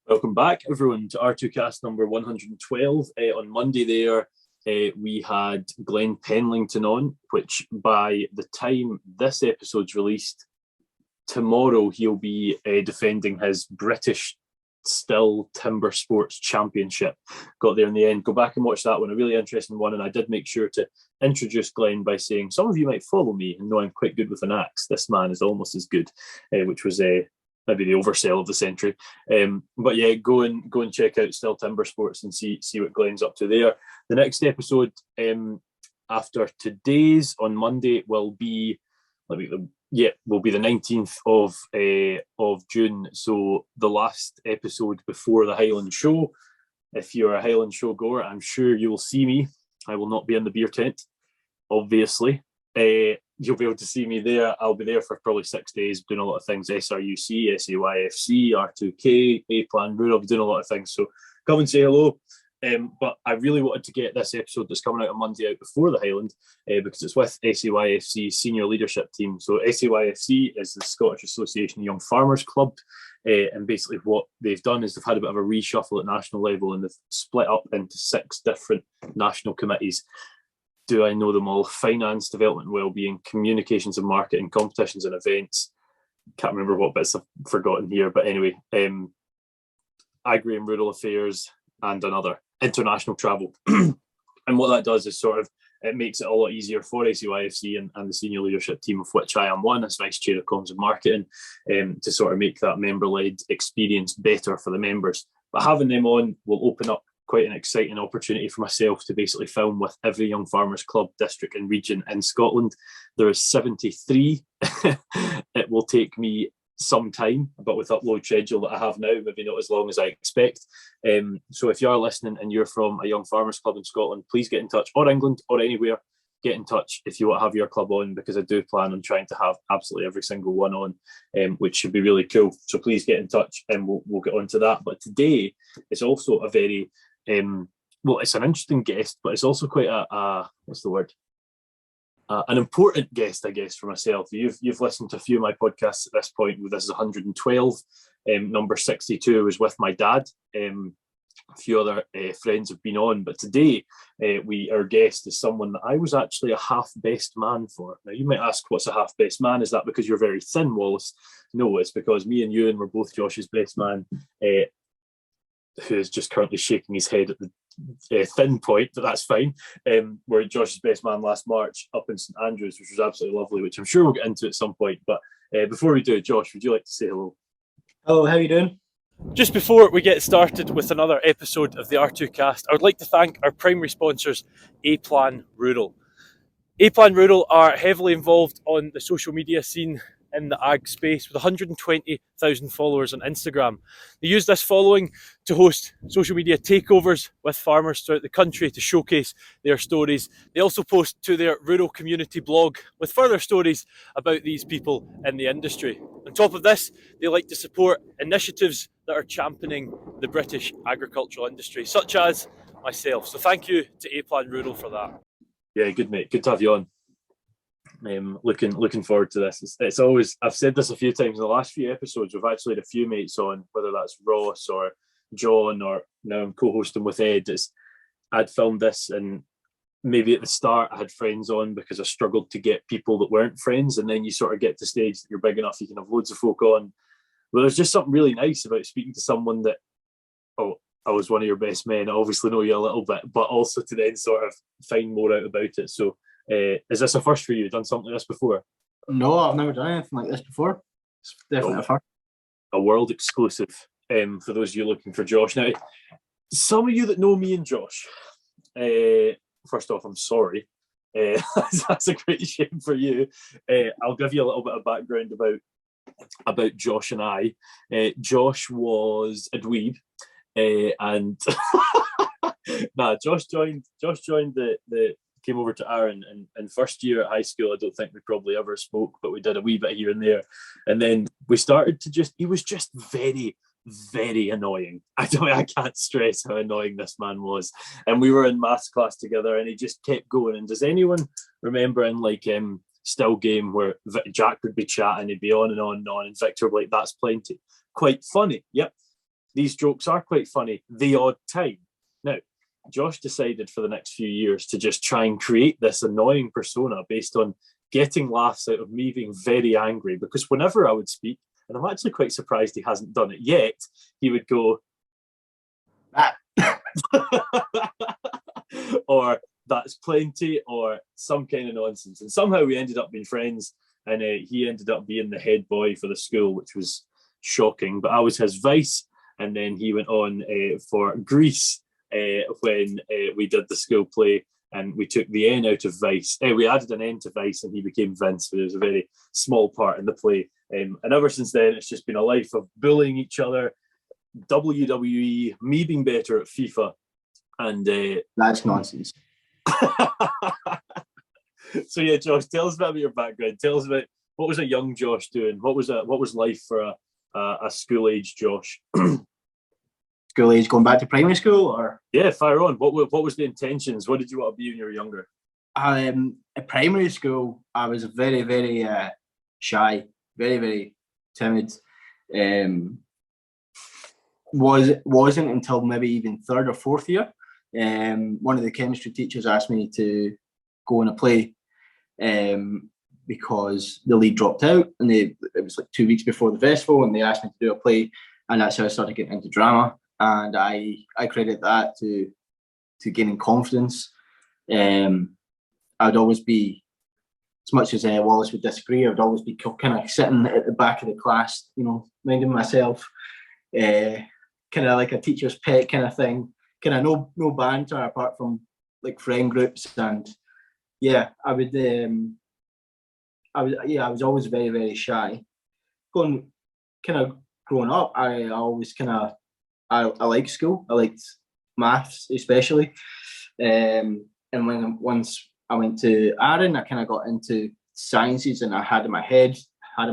Welcome back, everyone, to R2Kast number 112. On Monday there, we had Glenn Penlington on, which by the time this episode's released, tomorrow he'll be defending his British Still Timber Sports Championship. Got there in the end. Go back and watch that one, a really interesting one. And I did make sure to introduce Glenn by saying, some of you might follow me and know I'm quite good with an axe. This man is almost as good, which was maybe the oversell of the century. But yeah, go and check out Still Timber Sports and see what Glenn's up to there. The next episode after today's on Monday will be the 19th of June. So the last episode before the Highland Show. If you're a Highland Show goer, I'm sure you will see me. I will not be in the beer tent, obviously. You'll be able to see me there. I'll be there for probably 6 days doing a lot of things. SRUC, SAYFC, R2K, A-Plan Rural. I'll be doing a lot of things. So come and say hello. But I really wanted to get this episode that's coming out on Monday out before the Highland because it's with SAYFC's senior leadership team. So SAYFC is the Scottish Association of Young Farmers Club. And basically what they've done is they've had a bit of a reshuffle at national level and they've split up into 6 different national committees. Do I know them all? Finance, development and wellbeing, communications and marketing, competitions and events. Can't remember what bits I've forgotten here, but anyway, agri and rural affairs and another, international travel. And what that does is it makes it a lot easier for SAYFC and the senior leadership team, of which I am one as Vice Chair of Comms and Marketing, to sort of make that member-led experience better for the members. But having them on will open up quite an exciting opportunity for myself to basically film with every Young Farmers Club, district and region in Scotland. There is 73. It will take me some time, but with upload schedule that I have now, maybe not as long as I expect. So if you are listening and you're from a Young Farmers Club in Scotland, please get in touch, or England, or anywhere. Get in touch if you want to have your club on, because I do plan on trying to have absolutely every single one on, which should be really cool. So please get in touch and we'll get on to that. But today is also a very it's an interesting guest, but it's also quite an important guest, I guess, for myself. You've listened to a few of my podcasts at this point. This is 112. Number 62 was with my dad. A few other friends have been on, but today our guest is someone that I was actually a half best man for. Now you might ask, what's a half best man? Is that because you're very thin, Wallace? No, it's because me and Ewan were both Josh's best man, who is just currently shaking his head at the thin point, but that's fine. We're Josh's best man last March up in St Andrews, which was absolutely lovely, which I'm sure we'll get into at some point. But before we do, Josh, would you like to say hello? Hello, how are you doing? Just before we get started with another episode of the R2Kast, I would like to thank our primary sponsors, A-Plan Rural. A-Plan Rural are heavily involved on the social media scene in the ag space with 120,000 followers on Instagram. They use this following to host social media takeovers with farmers throughout the country to showcase their stories. They also post to their rural community blog with further stories about these people in the industry. On top of this, they like to support initiatives that are championing the British agricultural industry, such as myself. So thank you to A-Plan Rural for that. Yeah, good mate. Good to have you on. Looking forward to this. It's always, I've said this a few times in the last few episodes, we've actually had a few mates on, whether that's Ross or John, or now I'm co-hosting with Ed. I'd filmed this and maybe at the start I had friends on because I struggled to get people that weren't friends, and then you sort of get to the stage that you're big enough, you can have loads of folk on. Well, there's just something really nice about speaking to someone that, I was one of your best men, I obviously know you a little bit, but also to then sort of find more out about it. So is this a first for you? Done something like this before? No, I've never done anything like this before. It's definitely a first. A world exclusive for those of you looking for Josh. Now, some of you that know me and Josh, first off, I'm sorry. That's a great shame for you. I'll give you a little bit of background about Josh and I. Josh was a dweeb, and Josh joined the came over to Aaron and first year at high school. I don't think we probably ever spoke, but we did a wee bit here and there. And then we started to he was just very, very annoying. I can't stress how annoying this man was. And we were in maths class together and he just kept going. And does anyone remember in still game where Jack would be chatting, he'd be on and on and on, and Victor would be like, that's plenty. Quite funny. Yep. these jokes are quite funny the odd time. Now, Josh decided for the next few years to just try and create this annoying persona based on getting laughs out of me being very angry, because whenever I would speak, and I'm actually quite surprised he hasn't done it yet, he would go, or that's plenty, or some kind of nonsense. And somehow we ended up being friends, and he ended up being the head boy for the school, which was shocking. But I was his vice, and then he went on for Greece when we did the school play, and we took the N out of Vice. We added an N to Vice, and he became Vince, but it was a very small part in the play. And ever since then, it's just been a life of bullying each other, WWE, me being better at FIFA, and that's nonsense. So yeah, Josh, tell us about your background. Tell us about what was a young Josh doing. What was life for a school age Josh? School age, going back to primary school, or yeah, fire on. What was the intentions? What did you want to be when you were younger? At primary school, I was very, very shy, very, very timid. Wasn't until maybe even third or fourth year. One of the chemistry teachers asked me to go in a play because the lead dropped out, and it was like 2 weeks before the festival, and they asked me to do a play, and that's how I started getting into drama. And I credit that to gaining confidence. I'd always be, as much as Wallace would disagree, I would always be kind of sitting at the back of the class, minding myself, kind of like a teacher's pet kind of thing. Kind of no banter apart from like friend groups, and yeah, I was always very, very shy. Growing up, I always I liked school. I liked maths especially, and once I went to Aaron, I kind of got into sciences, and I had in my head I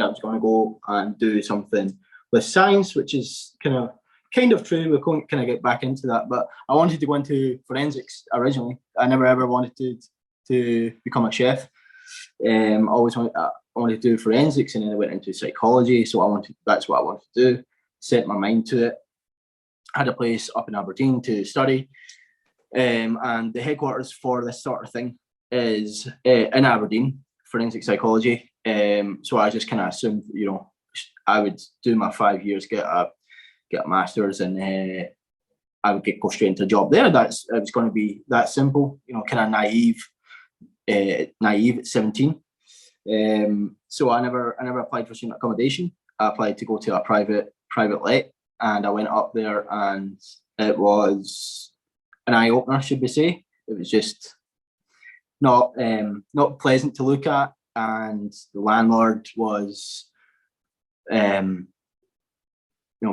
was going to go and do something with science, which is kind of true. We're going to kind of get back into that, but I wanted to go into forensics originally. I never ever wanted to become a chef. I wanted to do forensics, and then I went into psychology. So that's what I wanted to do. Set my mind to it. Had a place up in Aberdeen to study, and the headquarters for this sort of thing is in Aberdeen, forensic psychology. So I just kind of assumed, I would do my 5 years, get a master's, and I would go straight into a job there. It was going to be that simple, kind of naive at 17. So I never applied for student accommodation. I applied to go to a private let, and I went up there, and it was an eye opener, should we say. It was just not pleasant to look at, and the landlord was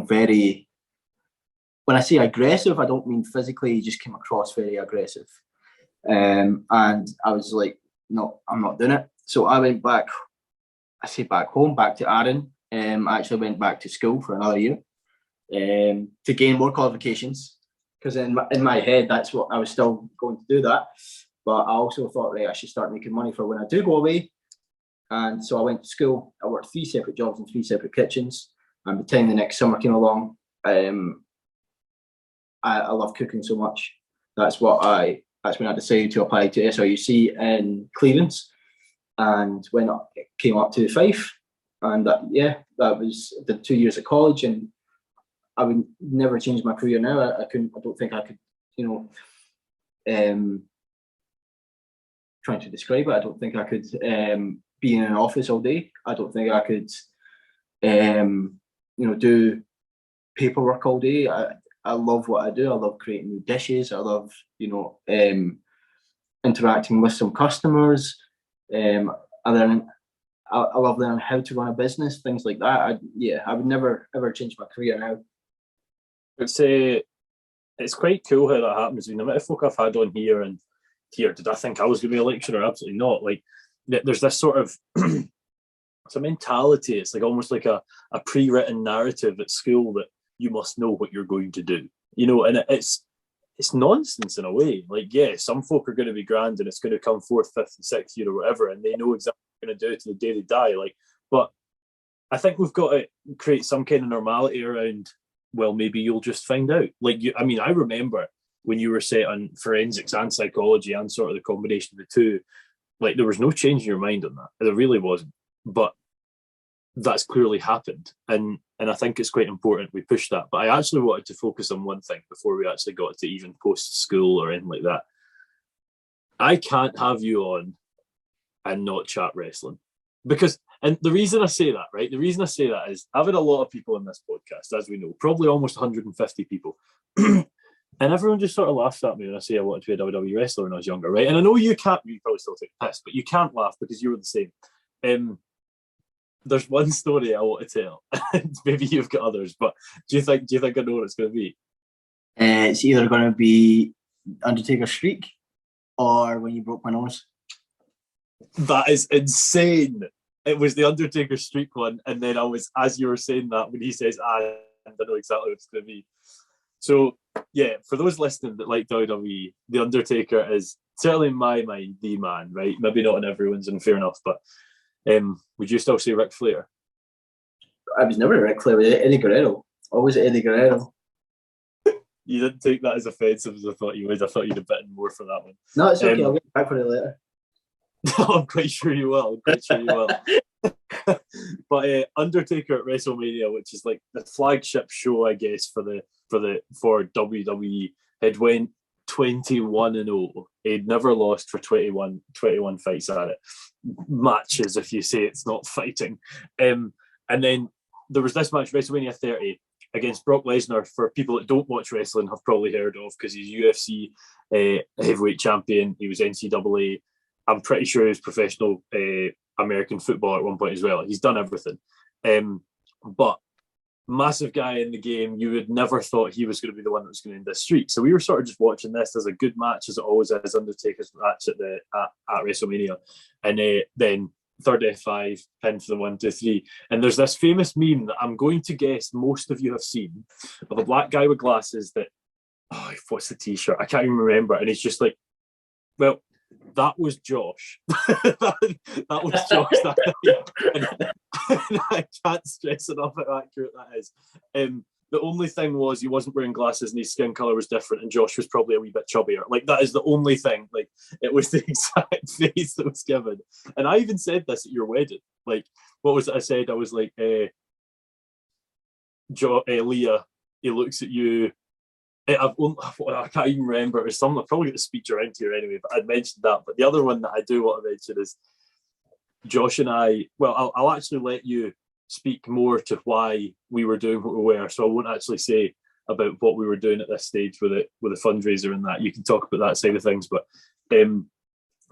very, when I say aggressive, I don't mean physically, he just came across very aggressive. And I was like, no, I'm not doing it. So I went back home, back to Arran. I actually went back to school for another year to gain more qualifications, because in my head, that's what I was still going to do that. But I also thought, right, I should start making money for when I do go away. And so I went to school. I worked 3 separate jobs in 3 separate kitchens. And by the time the next summer came along, I love cooking so much. That's when I decided to apply to SRUC in Cleveland, and came up to Fife, and did 2 years of college, and I would never change my career now. I don't think I could, trying to describe it, I don't think I could be in an office all day. I don't think I could, do paperwork all day. I love what I do. I love creating new dishes. I love, interacting with some customers. I love learning how to run a business, things like that. I would never ever change my career now. It's quite cool how that happens. The amount of folk I've had on here, and did I think I was going to be a lecturer? Absolutely not. Like, there's this sort of it's a mentality. It's like almost like a pre-written narrative at school that you must know what you're going to do, and it's nonsense in a way. Like, yeah, some folk are going to be grand, and it's going to come 4th, 5th, and 6th year or whatever, and they know exactly what they're going to do to the day they die. Like, but I think we've got to create some kind of normality around well, maybe you'll just find out. Like, I remember when you were set on forensics and psychology and sort of the combination of the two, like there was no change in your mind on that. There really wasn't. But that's clearly happened. And I think it's quite important we push that. But I actually wanted to focus on one thing before we actually got to even post-school or anything like that. I can't have you on and not chat wrestling. Because, and the reason I say that, right? The reason I say that is I've had a lot of people on this podcast, as we know, probably almost 150 people. And everyone just sort of laughs at me when I say I wanted to be a WWE wrestler when I was younger, right? And I know you can't, you probably still take the piss, but you can't laugh because you were the same. There's one story I want to tell. Maybe you've got others, but do you think I know what it's going to be? It's either going to be Undertaker streak or when you broke my nose. That is insane. It was the Undertaker streak one, and then I was, as you were saying that, when he says, I know exactly what it's going to be. So, yeah, for those listening that like WWE, the Undertaker is certainly in my mind the man, right? Maybe not in everyone's, and fair enough, but would you still say Ric Flair? I was never Ric Flair, with Eddie Guerrero. Always Eddie Guerrero. You didn't take that as offensive as I thought you would. I thought you'd have bitten more for that one. No, it's okay. I'll get back for it later. I'm quite sure you will. But Undertaker at WrestleMania, which is like the flagship show, I guess, for WWE, had went 21-0. He'd never lost for 21 fights at it. Matches, if you say it's not fighting. And then there was this match, WrestleMania 30, against Brock Lesnar. For people that don't watch wrestling, have probably heard of, because he's UFC heavyweight champion. He was NCAA. I'm pretty sure he was professional American football at one point as well. He's done everything. But massive guy in the game. You would never thought he was going to be the one that was going to end this streak. So we were sort of just watching this as a good match, as it always is, Undertaker's match at WrestleMania. And then third F5, pin for the 1, 2, 3. And there's this famous meme that I'm going to guess most of you have seen, of a black guy with glasses that, what's the t-shirt? I can't even remember. And he's just like, well, that was Josh. that was Josh that night. And I can't stress enough how accurate that is. The only thing was he wasn't wearing glasses and his skin colour was different, and Josh was probably a wee bit chubbier. Like, that is the only thing. Like, it was the exact face that was given. And I even said this at your wedding. Like, what was it I said? I was like, Leah, he looks at you. I can't even remember. It was something I probably got the speech around here anyway, but I'd mentioned that. But the other one that I do want to mention is Josh and I. Well, I'll actually let you speak more to why we were doing what we were. So I won't actually say about what we were doing at this stage with a fundraiser and that. You can talk about that side of things. But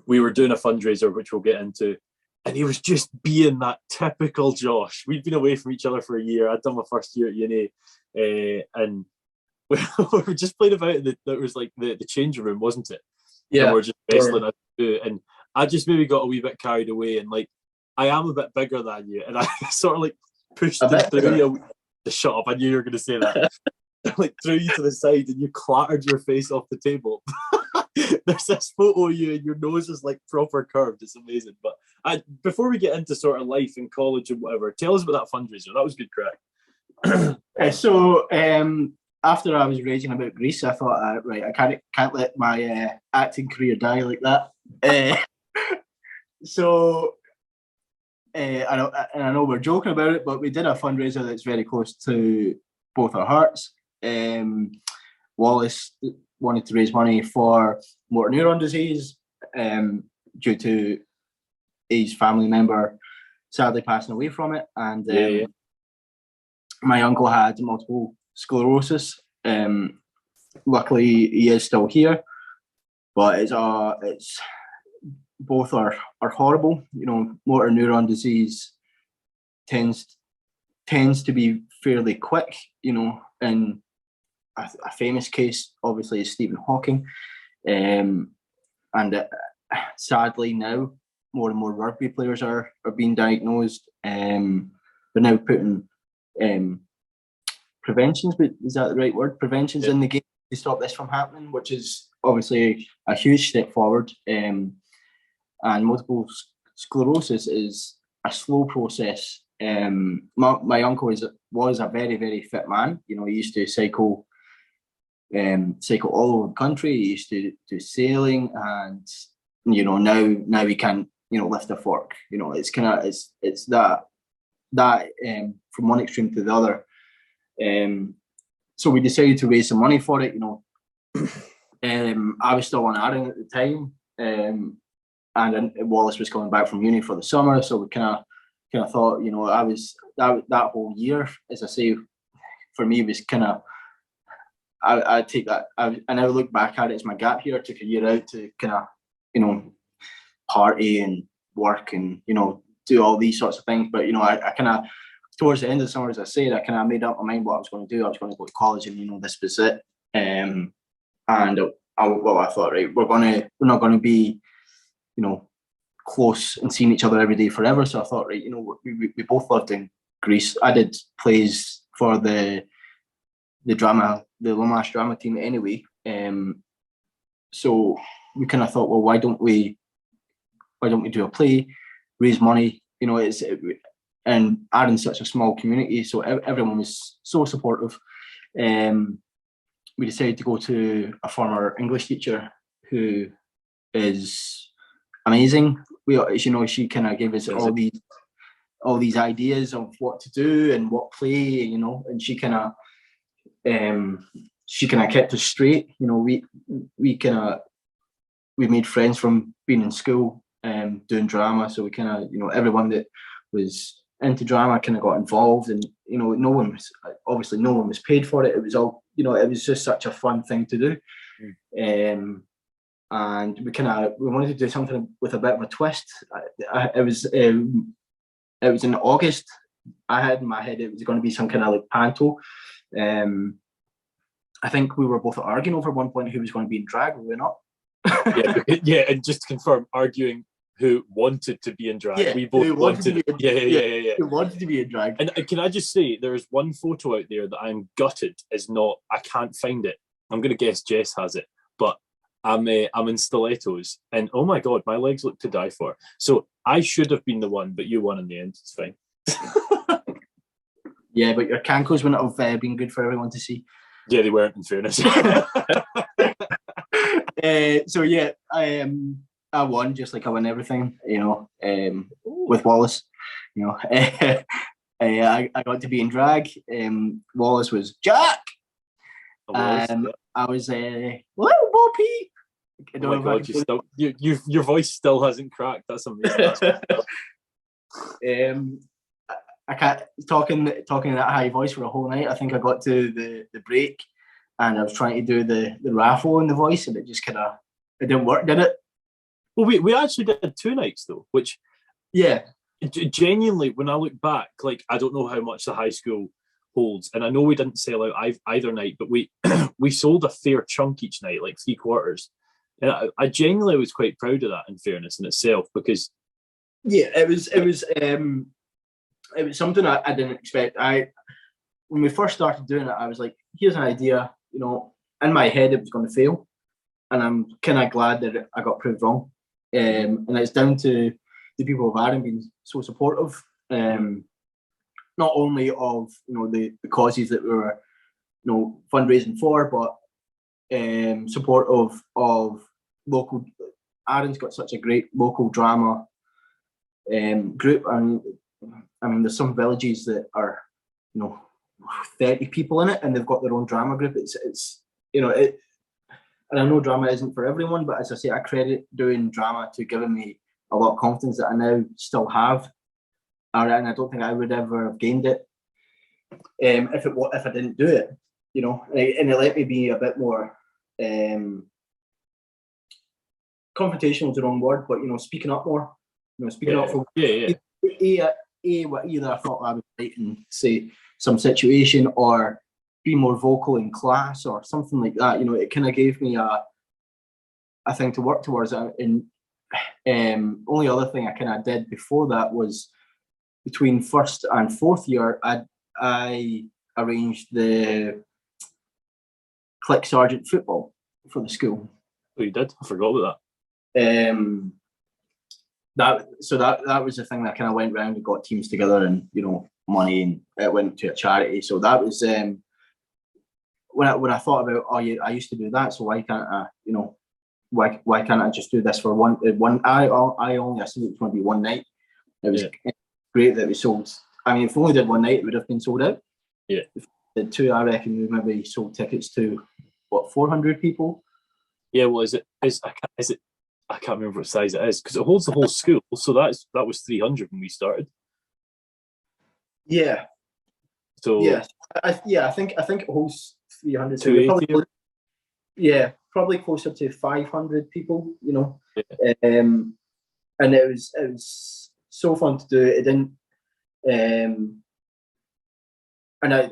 we were doing a fundraiser, which we'll get into. And he was just being that typical Josh. We'd been away from each other for a year. I'd done my first year at uni. And we were just playing about it. That was like the changing room, wasn't it? Yeah. And we're just wrestling. And I just maybe got a wee bit carried away. And like, I am a bit bigger than you. And I sort of like pushed it through you. Shut up. I knew you were going to say that. Like, threw you to the side and you clattered your face off the table. There's this photo of you and your nose is like proper curved. It's amazing. But before we get into sort of life in college and whatever, tell us about that fundraiser. That was good crack. So after I was raging about Greece, I thought, right, I can't let my acting career die like that. So I know we're joking about it, but we did a fundraiser that's very close to both our hearts. Wallace wanted to raise money for motor neuron disease due to his family member sadly passing away from it. And my uncle had multiple sclerosis. Luckily, he is still here, but it's both are horrible. You know, motor neuron disease tends to be fairly quick. You know, and a famous case obviously is Stephen Hawking, and sadly now more and more rugby players are being diagnosed. They're now putting preventions, but is that the right word? Preventions in the game to stop this from happening, which is obviously a huge step forward. And multiple sclerosis is a slow process My uncle was a very, very fit man. You know, he used to cycle all over the country. He used to do sailing, and you know, now he can't, you know, lift a fork. You know, it's kind of it's that from one extreme to the other. So we decided to raise some money for it. You know, I was still on Arden at the time, and Wallace was coming back from uni for the summer, so we kind of thought, you know, I was that whole year, as I say, for me was kind of. I take that. I never look back at it as my gap year. I took a year out to kind of, you know, party and work and, you know, do all these sorts of things. But, you know, I kind of, towards the end of the summer, as I said, I kind of made up my mind what I was going to do. I was going to go to college, and, you know, this was it. And I thought, right, we're not going to be, you know, close and seeing each other every day forever. So I thought, right, you know, we both lived in Greece. I did plays for the Lomash drama team anyway. So we kind of thought, well, why don't we do a play, raise money? You know, and Arden's such a small community, so everyone was so supportive. We decided to go to a former English teacher who is amazing. You know, she kind of gave us all these ideas of what to do and what play, you know, and she kind of kept us straight. You know, we made friends from being in school, doing drama. So we kind of, you know, everyone that was into drama kind of got involved, and, you know, no one was paid for it. It was all, you know, it was just such a fun thing to do. And we wanted to do something with a bit of a twist. It was in August. I had in my head it was going to be some kind of like panto. I think we were both arguing over one point who was going to be in drag. Were we not? yeah, and just to confirm, arguing who wanted to be in drag. Yeah, we both wanted to be Who wanted to be in drag. And can I just say, there is one photo out there that I'm gutted is not. I can't find it. I'm going to guess Jess has it, but I'm in stilettos, and oh my god, my legs look to die for. So I should have been the one, but you won in the end. It's fine. Yeah, but your cankles wouldn't have been good for everyone to see. Yeah, they weren't, in fairness. So yeah, I won, just like I win everything, you know, with Wallace. You know, I got to be in drag. Wallace was Jack. I was little Bo Peep. Oh my god, your voice still hasn't cracked. That's amazing. I can't talking in that high voice for a whole night. I think I got to the break, and I was trying to do the raffle in the voice, and it just it didn't work, did it? Well, we actually did 2 nights though, which, yeah, genuinely, when I look back, like, I don't know how much the high school holds, and I know we didn't sell out either night, but we we sold a fair chunk each night, like 3/4. And I genuinely was quite proud of that, in fairness, in itself, because it was something I didn't expect. When we first started doing it, I was like, here's an idea, you know, in my head it was going to fail, and I'm kind of glad that I got proved wrong. And it's down to the people of Arden being so supportive, not only of, you know, the causes that we were, you know, fundraising for, but supportive of local. Arden's got such a great local drama group, and I mean, there's some villages that are, you know, 30 people in it, and they've got their own drama group. It's you know, it. And I know drama isn't for everyone, but as I say, I credit doing drama to giving me a lot of confidence that I now still have, and I don't think I would ever have gained it if I didn't do it, you know. And it let me be a bit more confrontational is the wrong word, but, you know, speaking up more, you know, speaking up for either I thought I was right in, say, some situation, or be more vocal in class or something like that. You know, it kind of gave me a thing to work towards. And only other thing I kind of did before that was, between first and fourth year, I arranged the click sergeant football for the school. Oh, you did? I forgot about that. that was the thing that kind of went round and got teams together, and money, and it went to a charity. So that was when I thought about, I used to do that, so why can't I, why can't I just do this for one? I only assumed it was going to be one night. It was great that we sold. I mean, if we only did one night, it would have been sold out. Yeah. If we did two, I reckon we maybe sold tickets to 400 people. Yeah, well, is it? I can't remember what size it is because it holds the whole school. So that was 300 when we started. Yeah. So I think it holds 300. 280. Probably closer to 500 people. Yeah. And it was so fun to do. It didn't. And I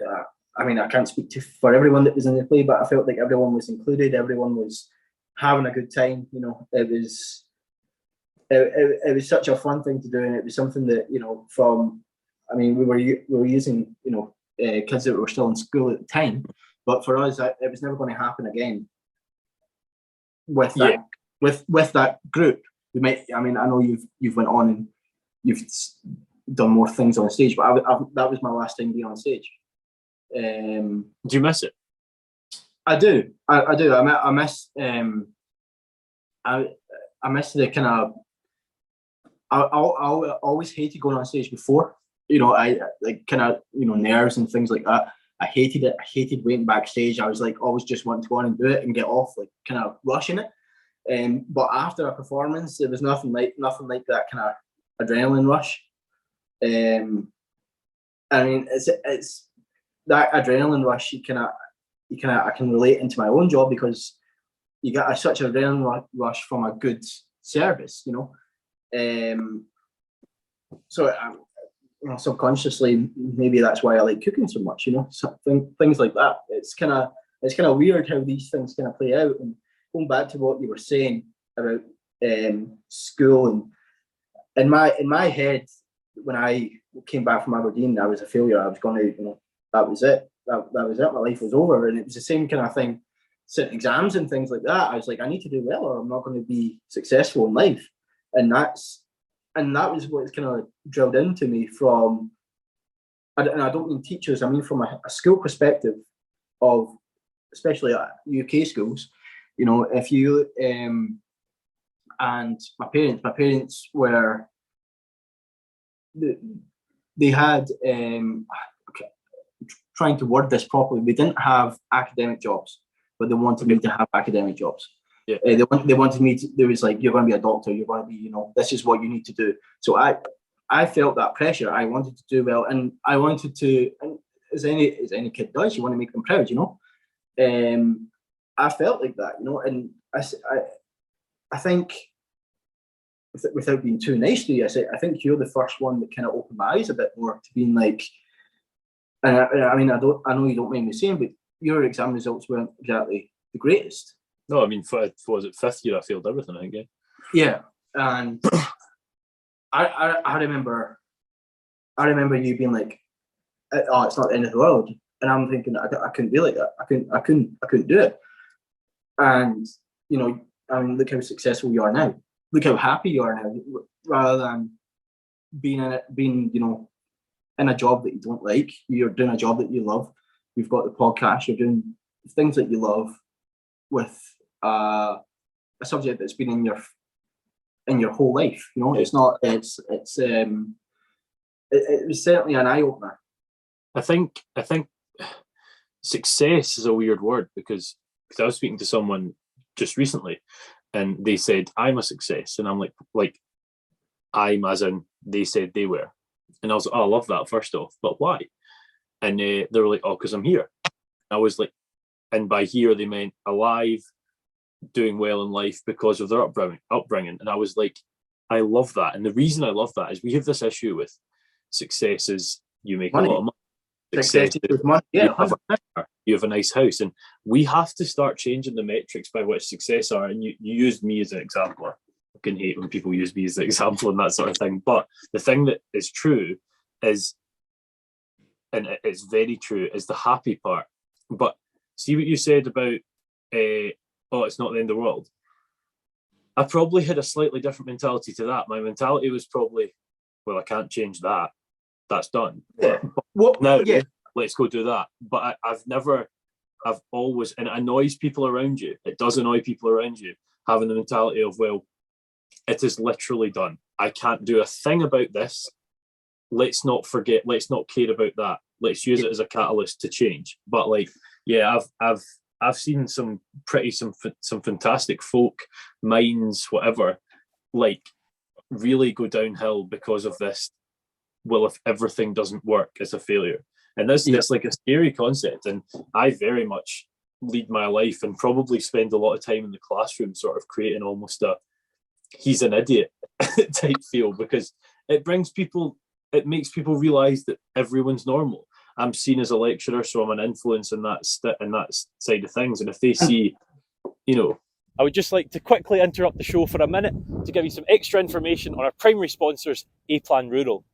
mean, I can't speak for everyone that was in the play, but I felt like everyone was included. Everyone was having a good time. It was such a fun thing to do, and it was something that we were using kids that were still in school at the time, but for us, it was never going to happen again. With that, with that group, we might. I mean, I know you've went on and you've done more things on stage, but that was my last time being on stage. Do you miss it? I do. I do. I miss. I miss the kind of. I always hated going on stage before. I like kind of nerves and things like that. I hated it. I hated waiting backstage. I was like always just wanting to go on and do it and get off, like kind of rushing it. But after a performance, there was nothing like that kind of adrenaline rush. I mean, it's that adrenaline rush. I can relate into my own job because you get such an adrenaline rush from a good service, So subconsciously, maybe that's why I like cooking so much, things like that. It's kind of weird how these things kind of play out. And going back to what you were saying about school, and in my head, when I came back from Aberdeen, I was a failure. I was going to, that was it. That was it. My life was over. And it was the same kind of thing, sitting exams and things like that. I was like, I need to do well, or I'm not going to be successful in life. And that was what's kind of drilled into me from, and I don't mean teachers, I mean from a school perspective of, especially at UK schools, if you, and my parents were, they had, trying to word this properly, they didn't have academic jobs, but they wanted me to have academic jobs. Yeah. They wanted me to. There was like, you're going to be a doctor. You're going to be, this is what you need to do. So I felt that pressure. I wanted to do well, and I wanted to. And as any kid does, you want to make them proud. I felt like that, and I think, without being too nice to you, I think you're the first one that kind of opened my eyes a bit more to being like. And I mean, I know you don't mind me saying, but your exam results weren't exactly the greatest. No, I mean, was it fifth year? I failed everything, I think. Yeah, and I remember you being like, "Oh, it's not the end of the world," and I'm thinking, I couldn't be like that. I couldn't do it. And I mean, look how successful you are now. Look how happy you are now, rather than being in a job that you don't like. You're doing a job that you love. You've got the podcast. You're doing things that you love with a subject that's been in your whole life. It's not. It was certainly an eye opener. I think success is a weird word because I was speaking to someone just recently, and they said I'm a success, and I'm like I'm as in they said they were, and I was like, oh, I love that first off, but why? And they were like, oh, because I'm here. I was like, and by here they meant alive, doing well in life because of their upbringing. And I was like, I love that. And the reason I love that is we have this issue with success is you make Money. a lot of money. Success with money. Yeah, you have a nice house. And we have to start changing the metrics by which success are. And you used me as an example. I can hate when people use me as an example and that sort of thing. But the thing that is true is, and it's very true, is the happy part. But see what you said about, oh, it's not the end of the world. I probably had a slightly different mentality to that. My mentality was probably, well, I can't change that. That's done. Yeah. What? Now, Yeah. let's go do that. But I've always, and it annoys people around you. It does annoy people around you, having the mentality of, well, it is literally done. I can't do a thing about this. Let's not forget, let's not care about that. Let's use it as a catalyst to change. But like, yeah, I've seen some fantastic folk, minds, whatever, like really go downhill because of this. Well, if everything doesn't work, it's a failure. And it's like a scary concept. And I very much lead my life and probably spend a lot of time in the classroom sort of creating almost a he's an idiot type feel, because it makes people realize that everyone's normal. I'm seen as a lecturer, so I'm an influence in that side of things. And if they see, I would just like to quickly interrupt the show for a minute to give you some extra information on our primary sponsors, A-Plan Rural.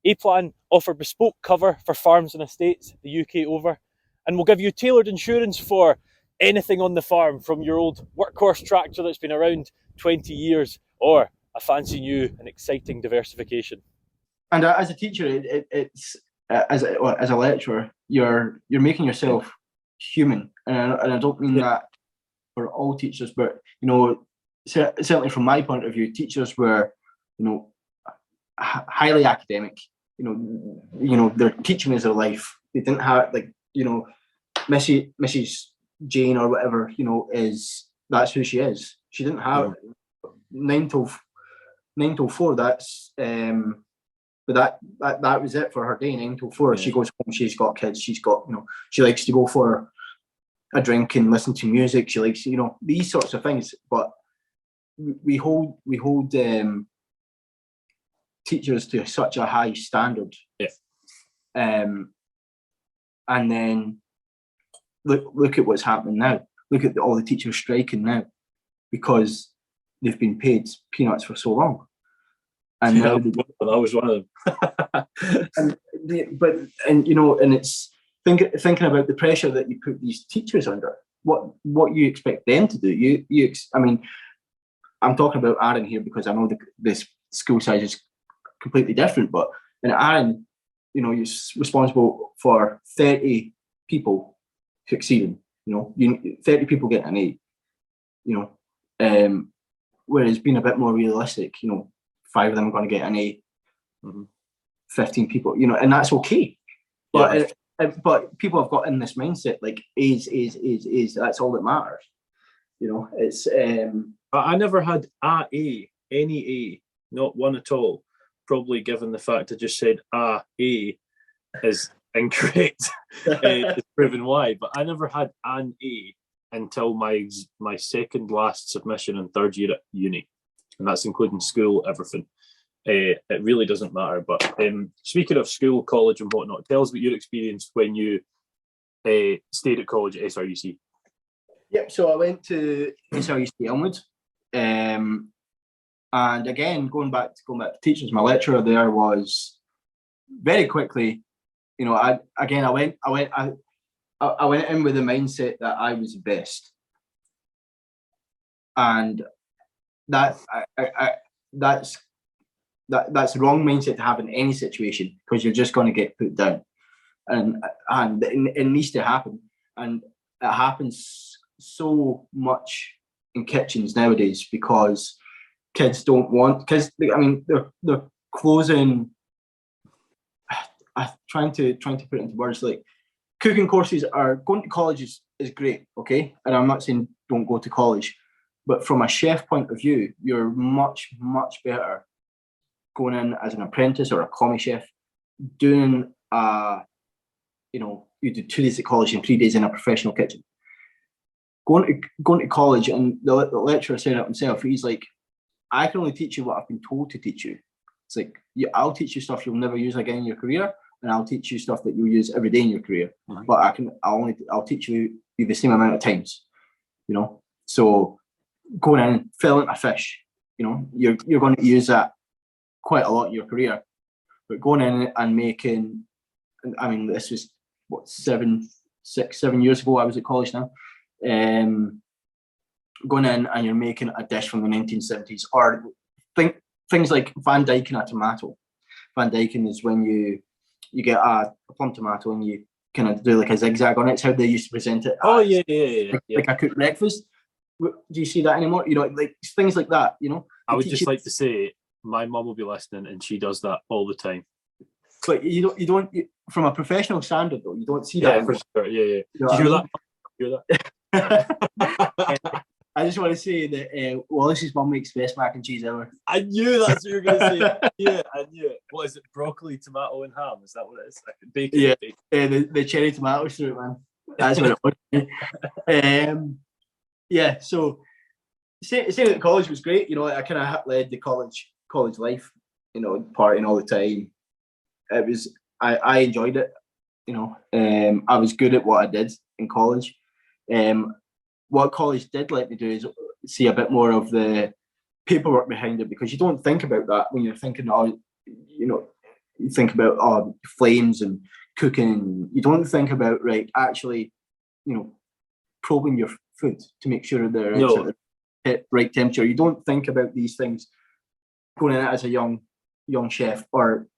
A-Plan offer bespoke cover for farms and estates the UK over, and will give you tailored insurance for anything on the farm, from your old workhorse tractor that's been around 20 years or a fancy new and exciting diversification. And as a teacher, it's as a lecturer, you're making yourself human, and I don't mean that for all teachers, but certainly from my point of view, teachers were highly academic. They're teaching as their life. They didn't have Mrs. Jane or whatever, that's who she is. She didn't have 9 till 4. That's but that was it for her day, 9 till 4. Yeah. She goes home, she's got kids, she's got, she likes to go for a drink and listen to music. She likes, these sorts of things. But we hold teachers to such a high standard. Yeah. And then look at what's happening now. Look at all the teachers striking now because they've been paid peanuts for so long. And now I was one of them. and it's thinking about the pressure that you put these teachers under. What you expect them to do? I mean, I'm talking about Aaron here because I know this school size is completely different. But in Aaron, you're responsible for 30 people succeeding. 30 people getting an A. Whereas being a bit more realistic, 5 of them are going to get an A. 15 people, and that's okay. But but people have got in this mindset like A's. That's all that matters. It's. I never had any A, not one at all. Probably given the fact I just said A is incorrect. It's proven why. But I never had an A until my second last submission in 3rd year at uni, and that's including school, everything. It really doesn't matter. But speaking of school, college, and whatnot, tell us about your experience when you stayed at college at SRUC. Yep. So I went to SRUC Elmwood, and again going back to teachers. My lecturer there was very quickly. I went in with the mindset that I was the best, and that's the wrong mindset to have in any situation, because you're just going to get put down, and it needs to happen, and it happens so much in kitchens nowadays because kids don't want, because they're closing. I'm trying to put it into words, like cooking courses are going to college is great, okay, and I'm not saying don't go to college, but from a chef point of view, you're much better going in as an apprentice or a commis chef, doing you do 2 days at college and 3 days in a professional kitchen. Going to college, and the lecturer said it himself, he's like, I can only teach you what I've been told to teach you. It's like, I'll teach you stuff you'll never use again in your career, and I'll teach you stuff that you'll use every day in your career. Mm-hmm. But I'll teach you the same amount of times. So going in, filling a fish, you're going to use that quite a lot in your career. But going in and making, this was 7 years ago. I was at college now. going in and you're making a dish from the 1970s, or things like Van Dyken a tomato. Van Dyken is when you get a plum tomato and you kind of do like a zigzag on it. It's how they used to present it. Oh, yeah. Like a cooked breakfast. Do you see that anymore? You know, like things like that, you know? I would just like to say, my mum will be listening and she does that all the time. But you don't from a professional standard though, you don't see that anymore. For sure. Yeah. You know, do you hear that? I just want to say that Wallace's mum makes the best mac and cheese ever. I knew that's what you were going to say. I knew it. What is it? Broccoli, tomato, and ham? Is that what it is? Bacon. Yeah, bacon. The cherry tomatoes through it, man. That's what it was. Yeah, so saying that college was great. You know, I kind of led the college life. You know, partying all the time. It was I enjoyed it. You know, I was good at what I did in college. What college did let me do is see a bit more of the paperwork behind it, because you don't think about that when you're thinking, you think about flames and cooking. You don't think about actually, probing your food to make sure they're at the right temperature. You don't think about these things going in as a young chef or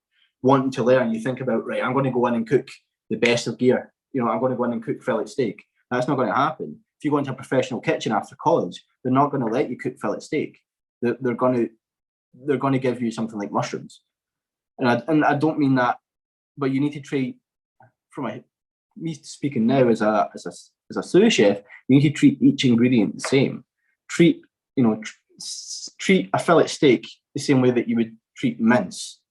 wanting to learn. You think about, I'm going to go in and cook the best of gear. I'm going to go in and cook fillet steak. That's not going to happen. If you go into a professional kitchen after college, they're not going to let you cook fillet steak. They're going to give you something like mushrooms, and I don't mean that, but you need to treat, me speaking now as a sous chef, you need to treat each ingredient the same. Treat a fillet steak the same way that you would treat mince.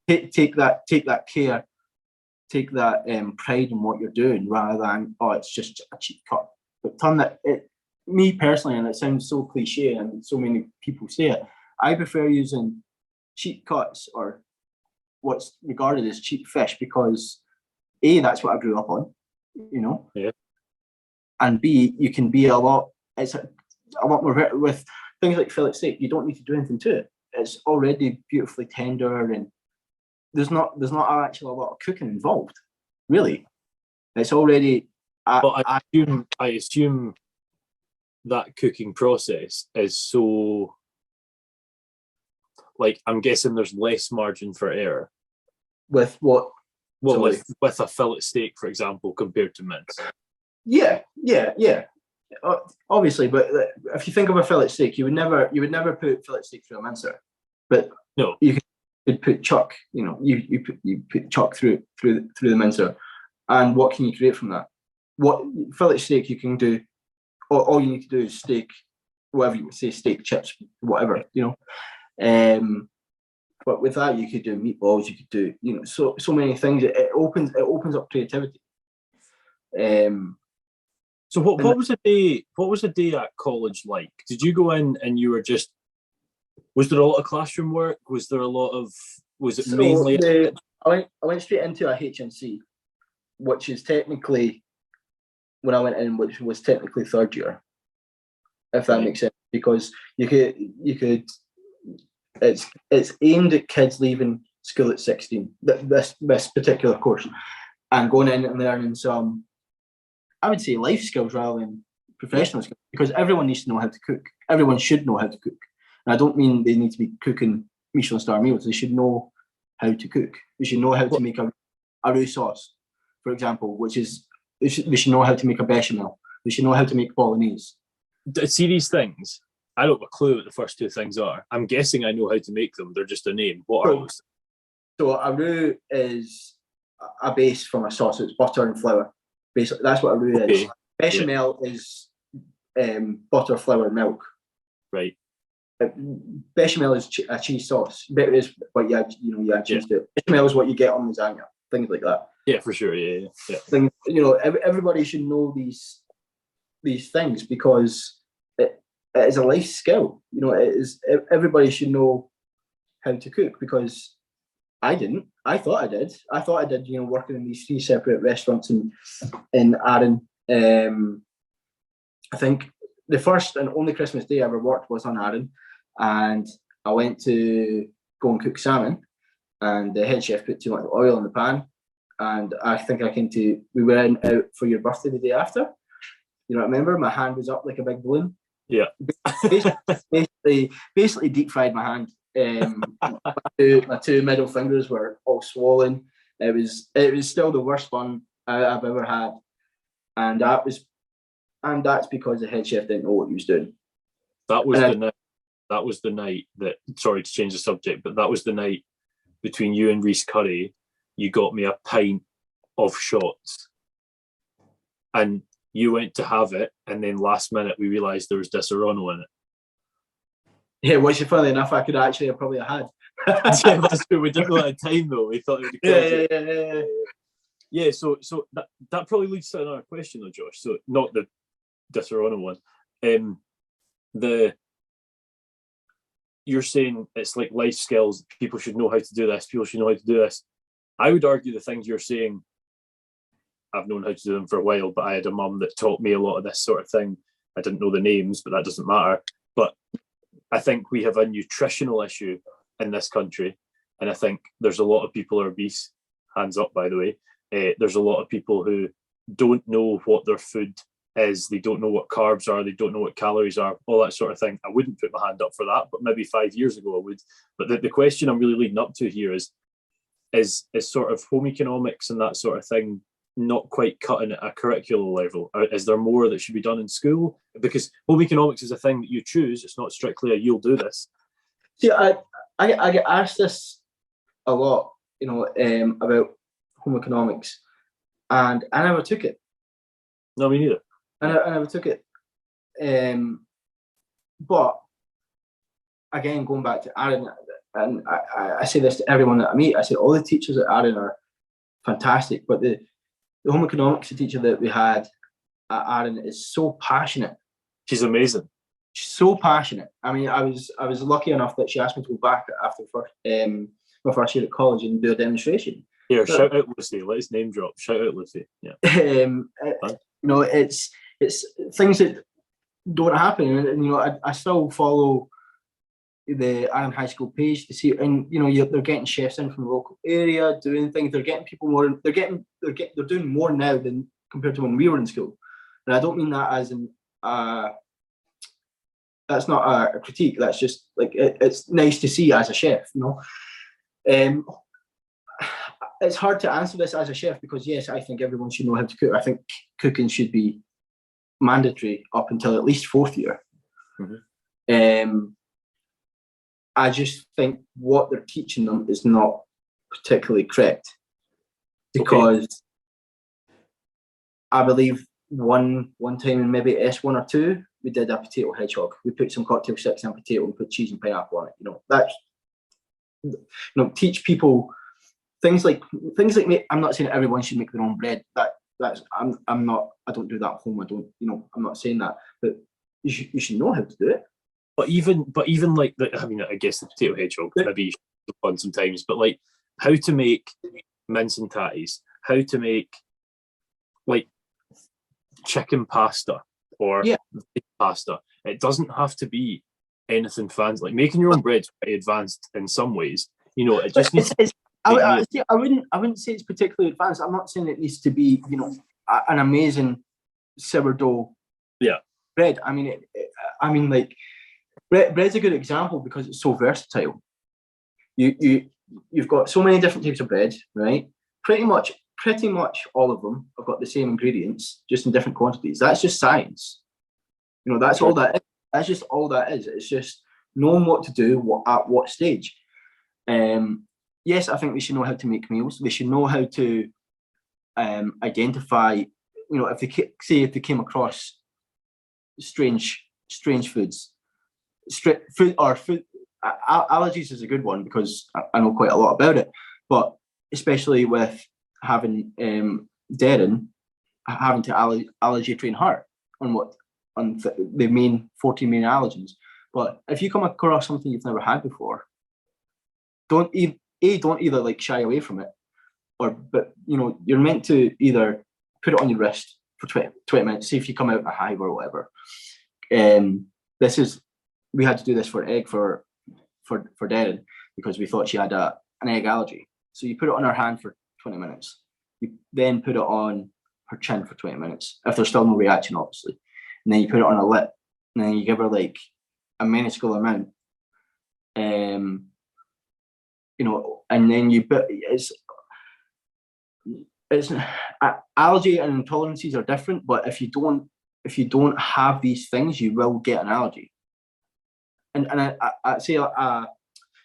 Take that care. Take that pride in what you're doing, rather than it's just a cheap cut. But turn that, me personally, and it sounds so cliche and so many people say it, I prefer using cheap cuts or what's regarded as cheap fish, because A, that's what I grew up on, and B, you can be a lot more with things like fillet steak. You don't need to do anything to it. It's already beautifully tender, and there's not actually a lot of cooking involved, really. It's already. But I assume that cooking process is so. I'm guessing there's less margin for error. With what? Well, with a fillet steak, for example, compared to mince. Yeah. Obviously, but if you think of a fillet steak, you would never put fillet steak through a mincer, but no, you could put chuck. You put chuck through the mincer, and what can you create from that? What fillet steak you can do? All you need to do is steak, whatever you would say, steak chips, whatever. But with that, you could do meatballs. You could do so many things. It opens up creativity. So what was a day? What was a day at college like? Did you go in and you were just? Was there a lot of classroom work? Was there a lot of? Was it mainly? I went straight into a HNC, which is technically, when I went in, which was technically third year, if that makes sense, because you could. It's aimed at kids leaving school at 16. This particular course, and going in and learning some, I would say, life skills rather than professional skills, because everyone needs to know how to cook. Everyone should know how to cook. And I don't mean they need to be cooking Michelin star meals. They should know how to cook. They should know how to make a roux sauce, for example, which is they should know how to make a bechamel. They should know how to make bolognese. See these things. I don't have a clue what the first two things are. I'm guessing I know how to make them. They're just a name. What are those? So a roux is a base from a sauce. It's butter and flour. Basically, that's what a roux is. Bechamel is butter, flour, milk. Right. Bechamel is a cheese sauce. But is what you add cheese to it. Bechamel is what you get on lasagna. Things like that. Yeah, for sure. Yeah. Things, everybody should know these things, because it is a life skill. It is. Everybody should know how to cook, because I didn't. I thought I did. Working in these 3 separate restaurants in Arran. I think the first and only Christmas day I ever worked was on Arran, and I went to go and cook salmon, and the head chef put too much oil in the pan, and I think we went out for your birthday the day after, You know, remember my hand was up like a big balloon. Yeah. basically deep fried my hand. My two middle fingers were all swollen. It was still the worst fun I've ever had, and that's because the head chef didn't know what he was doing. That was the night that, sorry to change the subject, but that was the night between you and Reese Curry. You got me a pint of shots, and you went to have it, and then last minute we realised there was Disaronno in it. Yeah, which funnily enough I could actually have probably had. Yeah, that's true. We didn't know at the time though. We thought it would have killed you. Yeah. So that probably leads to another question though, Josh. So not the Disaronno one. You're saying it's like life skills. People should know how to do this. People should know how to do this. I would argue the things you're saying, I've known how to do them for a while, but I had a mum that taught me a lot of this sort of thing. I didn't know the names, but that doesn't matter. But I think we have a nutritional issue in this country. And I think there's a lot of people are obese. Hands up, by the way. There's a lot of people who don't know what their food is. They don't know what carbs are. They don't know what calories are, all that sort of thing. I wouldn't put my hand up for that, but maybe 5 years ago I would. But the question I'm really leading up to here is sort of home economics and that sort of thing not quite cutting at a curricular level? Is there more that should be done in school? Because home economics is a thing that you choose. It's not strictly a you'll do this. See, I get asked this a lot, about home economics, and I never took it. No, me neither. I never took it. But again, going back to Aaron, and I say this to everyone that I meet, I say all the teachers at Aaron are fantastic, but the home economics teacher that we had at Aaron is so passionate. She's amazing. She's so passionate. I mean, I was lucky enough that she asked me to go back after my first year at college and do a demonstration. Here, shout out Lucy. Let's name drop. Shout out Lucy. Yeah. It's things that don't happen, and I still follow the Aaron High School page to see, and they're getting chefs in from the local area doing things. They're getting people more. They're doing more now than compared to when we were in school. And I don't mean that as in that's not a critique. That's just like it's nice to see as a chef. It's hard to answer this as a chef because yes, I think everyone should know how to cook. I think cooking should be mandatory up until at least fourth year. Mm-hmm. I just think what they're teaching them is not particularly correct because I believe one time in maybe S1 or 2 we did a potato hedgehog. We put some cocktail sticks and potato and put cheese and pineapple on it. That's teach people things like I'm not saying everyone should make their own bread. That's I'm not. I don't do that at home. I don't. I'm not saying that. But you should know how to do it. But even like I guess the potato hedgehog maybe you should have fun sometimes. But like how to make mince and tatties, how to make like chicken pasta or pasta. It doesn't have to be anything fancy. Like making your own bread's pretty advanced in some ways. It just needs. I wouldn't say it's particularly advanced. I'm not saying it needs to be, an amazing sourdough bread. I mean, like bread's a good example because it's so versatile. You've got so many different types of bread, right? Pretty much all of them have got the same ingredients, just in different quantities. That's just science. That's all that is. That's just all that is. It's just knowing what to do at what stage. Yes, I think they should know how to make meals. They should know how to identify, if they came across strange foods, food. Allergies is a good one because I know quite a lot about it. But especially with having Darren having to allergy train her on the main 14 main allergens. But if you come across something you've never had before, don't either like shy away from it, but you're meant to either put it on your wrist for 20 minutes, see if you come out a hive or whatever. We had to do this for egg for Darren because we thought she had an egg allergy. So you put it on her hand for 20 minutes. You then put it on her chin for 20 minutes if there's still no reaction, obviously. And then you put it on a lip, and then you give her like a minuscule amount. And then it's allergy and intolerances are different, but if you don't have these things, you will get an allergy. And I say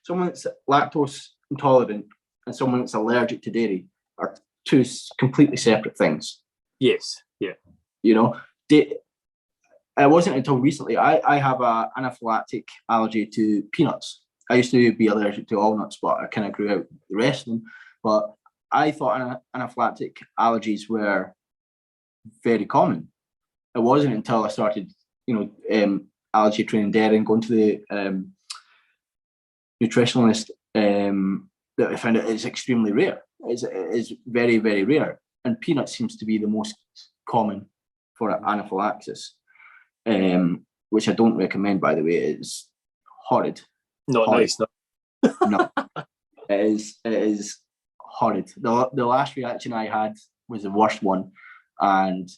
someone that's lactose intolerant and someone that's allergic to dairy are two completely separate things. Yes, yeah. It wasn't until recently I have an anaphylactic allergy to peanuts. I used to be allergic to all nuts, but I kind of grew out the rest of them. But I thought anaphylactic allergies were very common. It wasn't until I started, allergy training dairy and going to the nutritionalist that I found it's extremely rare. It's very, very rare. And peanuts seems to be the most common for anaphylaxis, which I don't recommend, by the way. It's horrid. Not horrid. Nice. No, it is horrid. The last reaction I had was the worst one, and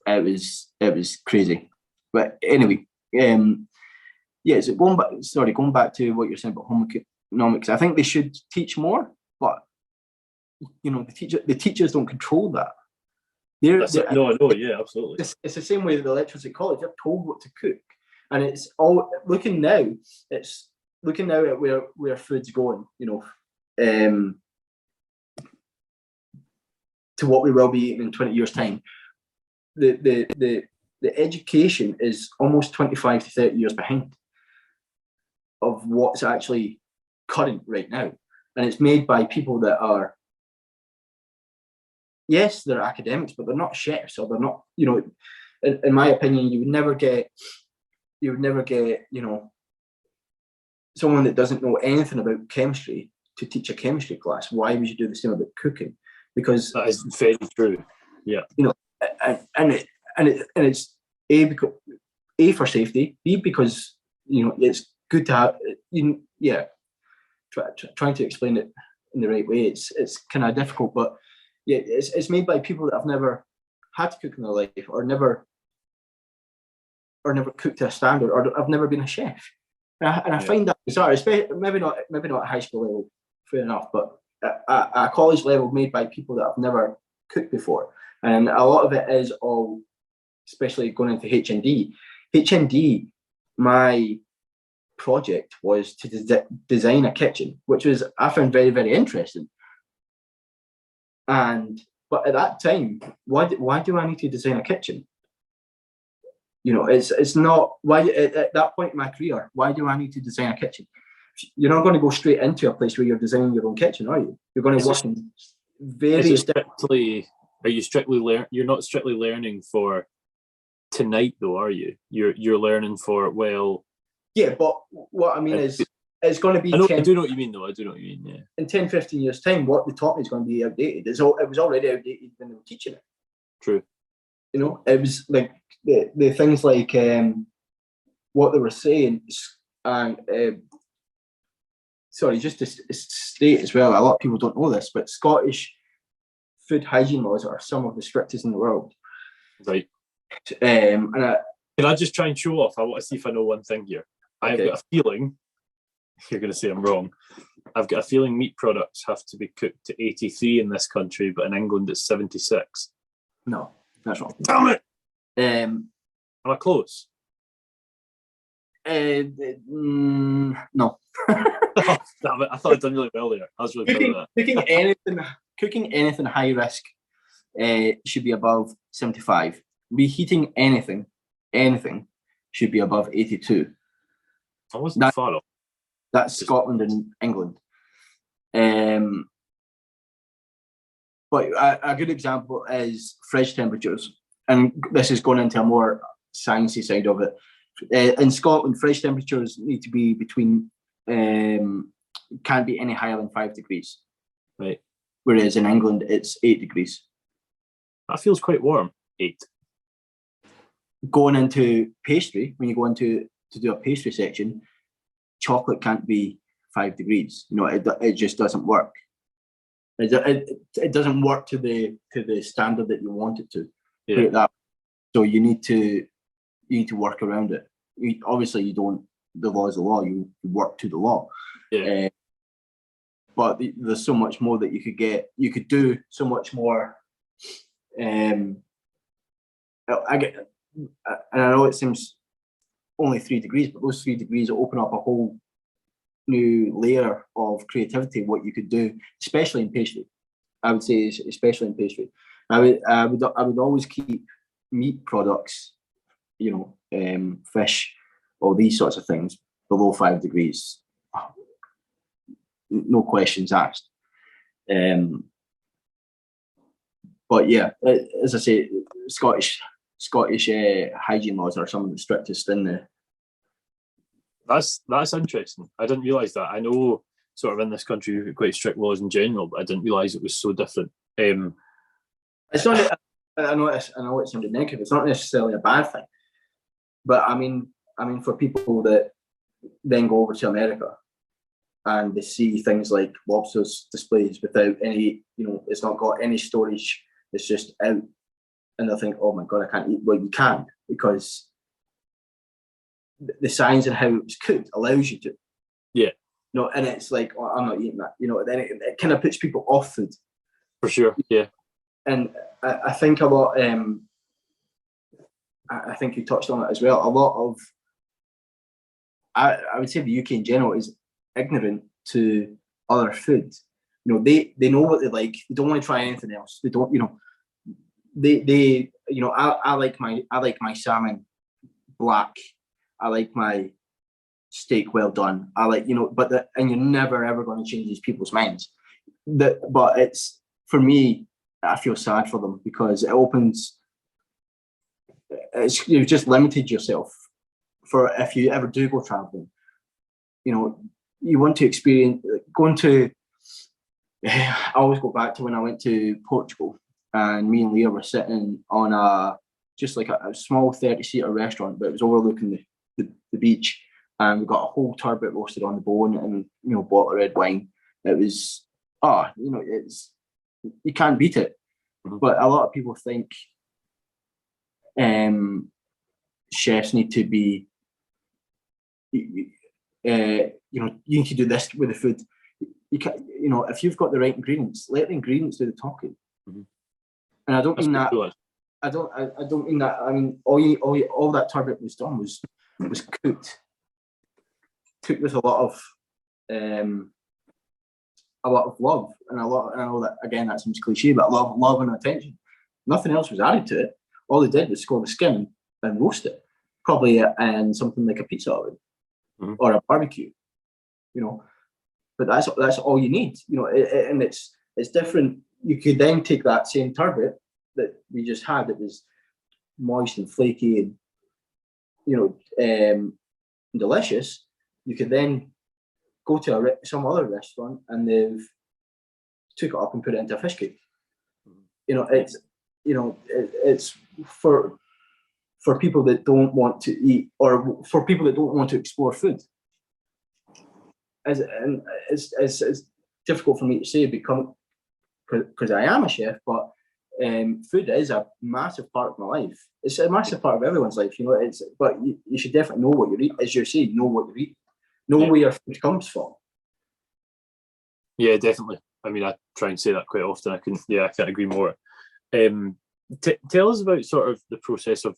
it was crazy. But anyway, so going back to what you're saying about home economics, I think they should teach more, but the teachers don't control that. Yeah, absolutely. It's the same way with the lecturers at college. They're told what to cook, and it's all looking now. It's looking now at where food's going. To what we will be eating in 20 years' time. The education is almost 25 to 30 years behind of what's actually current right now, and it's made by people that are. Yes, they're academics, but they're not chefs, or they're not, in my opinion, you would never get, someone that doesn't know anything about chemistry to teach a chemistry class. Why would you do the same about cooking? Because that is very true. Yeah. And it's A for safety, B because, it's good to have, trying to explain it in the right way. It's kind of difficult, but yeah, it's made by people that have never had to cook in their life, or never cooked to a standard, or have never been a chef. And I find that bizarre, especially maybe not at high school level, fair enough, but at a college level, made by people that have never cooked before. And a lot of it is all, especially going into HND. HND, my project was to design a kitchen, which I found very, very interesting. But at that time, why do I need to design a kitchen? It's not why at that point in my career. Why do I need to design a kitchen? You're not going to go straight into a place where you're designing your own kitchen, are you? You're going to work in various. Are you strictly You're not strictly learning for tonight, though, are you? You're learning for Yeah, but what I mean is. It's going to be. I do know what you mean, though. I do know what you mean. Yeah. In 10, 15 years' time, what they taught me is going to be outdated. It was already outdated when they were teaching it. True. It was like the things like what they were saying, and just to state as well. A lot of people don't know this, but Scottish food hygiene laws are some of the strictest in the world. Right. Can I just try and show off? I want to see if I know one thing here. I've got a feeling. You're going to say I'm wrong. I've got a feeling meat products have to be cooked to 83 in this country, but in England it's 76. No, that's wrong. Damn it! Am I close? No. Oh, damn it! I thought I'd done really well there. I was really proud of that. Cooking anything high risk should be above 75. Reheating anything should be above 82. I wasn't far off. That's Scotland and England. But a good example is fridge temperatures. And this is going into a more sciencey side of it. In Scotland, fridge temperatures need to be between, can't be any higher than 5 degrees. Right. Whereas in England, it's 8 degrees. That feels quite warm. 8. Going into pastry, when you go into to do a pastry section, chocolate can't be 5 degrees. It just doesn't work. It doesn't work to the standard that you want it to. Yeah. Put it that. So you need to work around it. Obviously, you don't. The law is the law. You work to the law. Yeah. But there's so much more that you could get. You could do so much more. And I know it seems only 3 degrees, but those 3 degrees open up a whole new layer of creativity. What you could do, especially in pastry, I would say, especially in pastry. I would always keep meat products, fish, all these sorts of things below 5 degrees. No questions asked. But yeah, as I say, Scottish hygiene laws are some of the strictest in the. That's interesting. I didn't realise that. I know sort of in this country we've got quite strict laws in general, but I didn't realise it was so different. It's not. I know it sounded negative. It's not necessarily a bad thing, but I mean, for people that then go over to America and they see things like lobsters displays without any, it's not got any storage. It's just out, and they'll think, "Oh my god, I can't eat." Well, you can, because the science and how it was cooked allows you to. Yeah. And it's like, oh, I'm not eating that. Then it kind of puts people off food. For sure. Yeah. And I think a lot. I think you touched on it as well. A lot of, I would say, the UK in general is ignorant to other food. They know what they like. They don't want to try anything else. They don't. I like my salmon black. I like my steak well done. I like, and you're never ever going to change these people's minds. But it's, for me, I feel sad for them, because it opens. You've just limited yourself for if you ever do go traveling. You want to experience going to. I always go back to when I went to Portugal, and me and Leah were sitting on a small 30-seater restaurant, but it was overlooking the beach, and we got a whole turbot roasted on the bone, and a bottle of red wine. It was it's, you can't beat it. Mm-hmm. But a lot of people think chefs need to be you need to do this with the food. You can, if you've got the right ingredients, let the ingredients do the talking. Mm-hmm. And I don't That's mean that. cool. I don't mean that. I mean, all that turbot was done was cooked with a lot of love, and a lot. And I know that, again, that seems cliche, but love and attention. Nothing else was added to it. All they did was score the skin and roast it, probably in something like a pizza oven, mm-hmm. or a barbecue. But that's all you need. And it's different. You could then take that same turbot that we just had, that was moist and flaky and delicious. You could then go to some other restaurant and they've took it up and put it into a fish cake. It's for people that don't want to eat, or for people that don't want to explore food. And it's difficult for me to say, because I am a chef, but food is a massive part of my life. It's a massive part of everyone's life, but you should definitely know what you eat. As you're saying, know what you eat. Know where your food comes from. Yeah, definitely. I mean, I try and say that quite often. I can't agree more. Tell us about sort of the process of,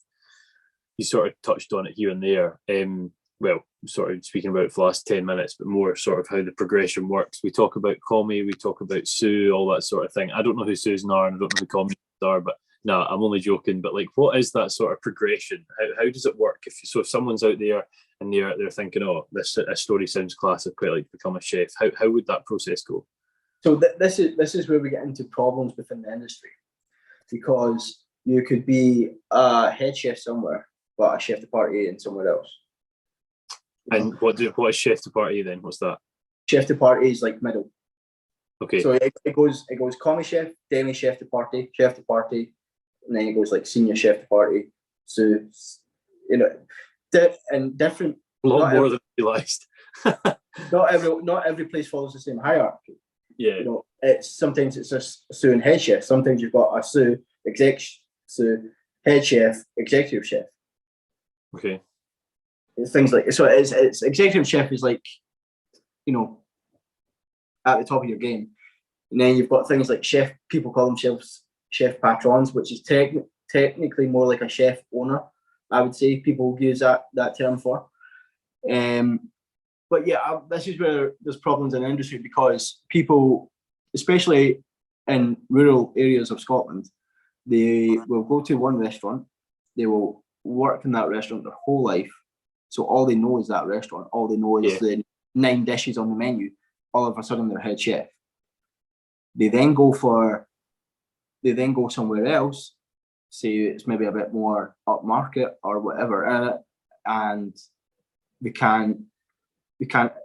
you sort of touched on it here and there. Well, sort of speaking about it for the last 10 minutes, but more sort of how the progression works. We talk about Commie, we talk about sous, all that sort of thing. I don't know who sous are, and I don't know who Commies are, but no, I'm only joking. But what is that sort of progression? How does it work? If someone's out there and they're thinking, oh, this story sounds class, I'd quite like to become a chef. How would that process go? So this is where we get into problems within the industry, because you could be a head chef somewhere, but a chef de partie in somewhere else. And what is chef de partie then? What's that? Chef de partie is like middle. Okay. So it goes commis chef, demi chef de partie, and then it goes like senior chef de partie. So and different. A lot more than I realised. Not every place follows the same hierarchy. Yeah. sometimes it's a sous and head chef. Sometimes you've got a sous, sous, head chef, executive chef. Okay. It's things like so. It's executive chef is like, you know, at the top of your game, and then you've got things like chef. People call themselves chef patrons, which is technically more like a chef owner. I would say people use that term for. But yeah, this is where there's problems in the industry because people, especially in rural areas of Scotland, they will go to one restaurant, they will work in that restaurant their whole life. So all they know is that restaurant. All they know is the 9 dishes on the menu. All of a sudden, they're head chef. They then go somewhere else, say it's maybe a bit more upmarket or whatever, and they can't cut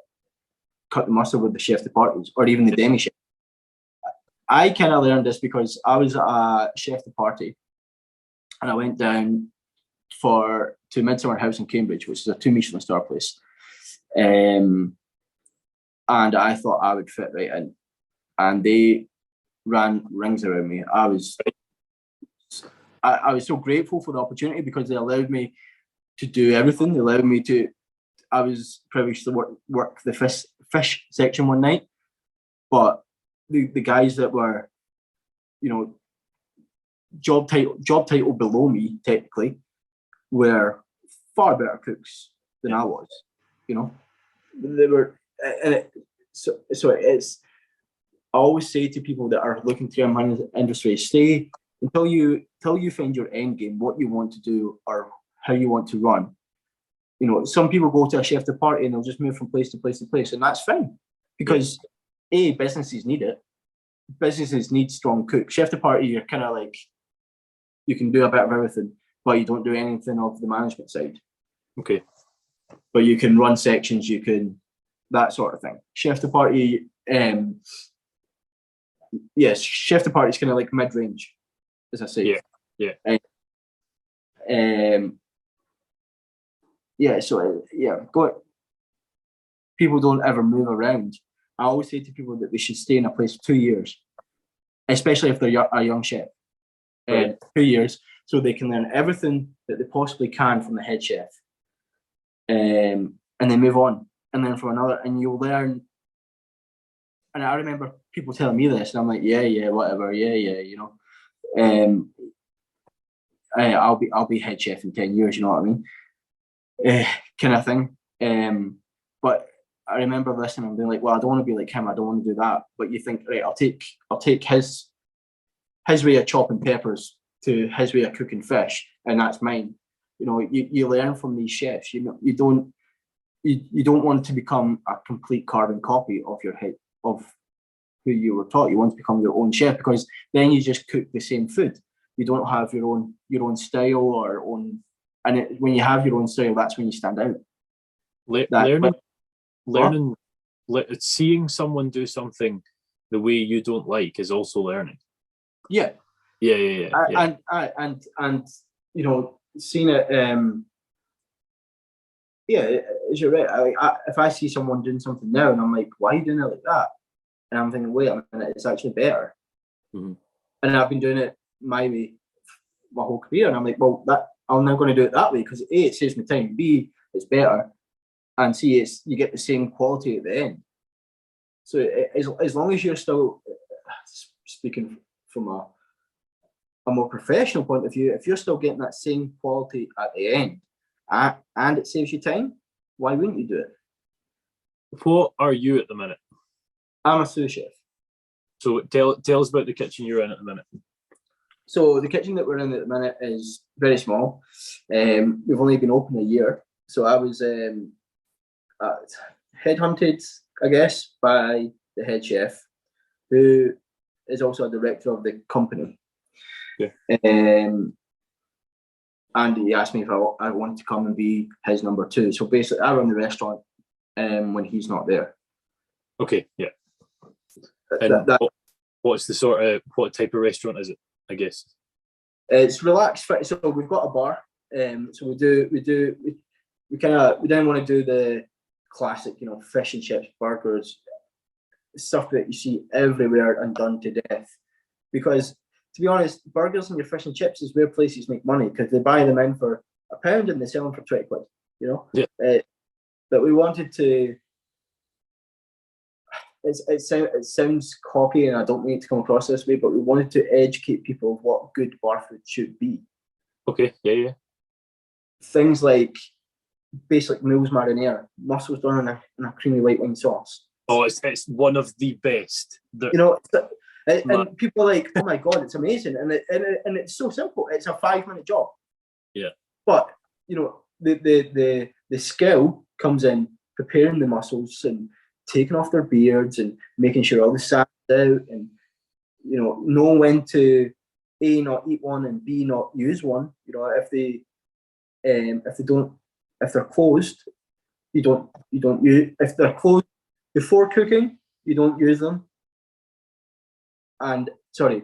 the mustard with the chef de parties or even the demi chef. I kind of learned this because I was at a chef de party, and I went down to Midsummer House in Cambridge, which is a 2 Michelin star place, and I thought I would fit right in, and they ran rings around me. I was so grateful for the opportunity because they allowed me to do everything. They allowed me to. I was privileged to work the fish section one night, but the guys that were, you know, job title below me technically were far better cooks than I was. You know, they were, so it's. I always say to people that are looking to get into the industry, stay until you find your end game, what you want to do or how you want to run. You know, some people go to a chef de party and they'll just move from place to place to place, and that's fine because businesses need it. Businesses need strong cooks. Chef de party, you're kind of like, you can do a bit of everything, but you don't do anything of the management side. Okay. But you can run sections, you can, that sort of thing. Chef de party, yes, chef de party is kind of like mid-range, as I say. Yeah. People don't ever move around. I always say to people that they should stay in a place 2 years, especially if they're a young chef. Right. 2 years, so they can learn everything that they possibly can from the head chef, and then move on, and then from another, and you'll learn. And I remember people telling me this, and I'm like, yeah, whatever, you know, I'll be head chef in 10 years, you know what I mean, kind of thing. But I remember listening and being like, well, I don't want to be like him, I don't want to do that. But you think, right, I'll take his way of chopping peppers to his way of cooking fish, and that's mine. You know, you learn from these chefs. You know, you don't want to become a complete carbon copy of your head of who you were taught. You want to become your own chef, because then you just cook the same food. You don't have your own style or own. And when you have your own style, that's when you stand out. Seeing someone do something the way you don't like is also learning. Yeah. And you know, seeing it. You're right. If I see someone doing something now, and I'm like, why are you doing it like that? And I'm thinking, wait a minute, it's actually better. Mm-hmm. And I've been doing it my way my whole career, and I'm like, well, I'm now going to do it that way because A, it saves me time, B, it's better, and C, you get the same quality at the end. So as long as you're still speaking from a more professional point of view, if you're still getting that same quality at the end, and it saves you time, why wouldn't you do it? What are you at the minute? I'm a sous chef. So tell us about the kitchen you're in at the minute. So the kitchen that we're in at the minute is very small. We've only been open a year. So I was headhunted, I guess, by the head chef, who is also a director of the company. Yeah. And he asked me if I wanted to come and be his number 2. So basically, I run the restaurant when he's not there. Okay, yeah. And what's the what type of restaurant is it, I guess? It's relaxed. So we've got a bar. So we didn't want to do the classic, you know, fish and chips, burgers. stuff that you see everywhere and done to death. Because, to be honest, burgers and your fish and chips is where places make money, because they buy them in for £1 and they sell them for 20 quid, you know? Yeah. But we wanted to, it sounds cocky and I don't mean it to come across this way, but we wanted to educate people of what good bar food should be. Okay, yeah. Things like basic meals marinara, mussels done in a creamy white wine sauce. Oh, it's one of the best. You know, and people are like, oh my God, it's amazing. And it's so simple. It's a 5-minute job. Yeah. But, you know, the skill comes in preparing the mussels and taking off their beards and making sure all the sand's out, and, you know, knowing when to A, not eat one, and B, not use one. You know, if they're closed, you don't use. If they're closed before cooking, you don't use them. And sorry,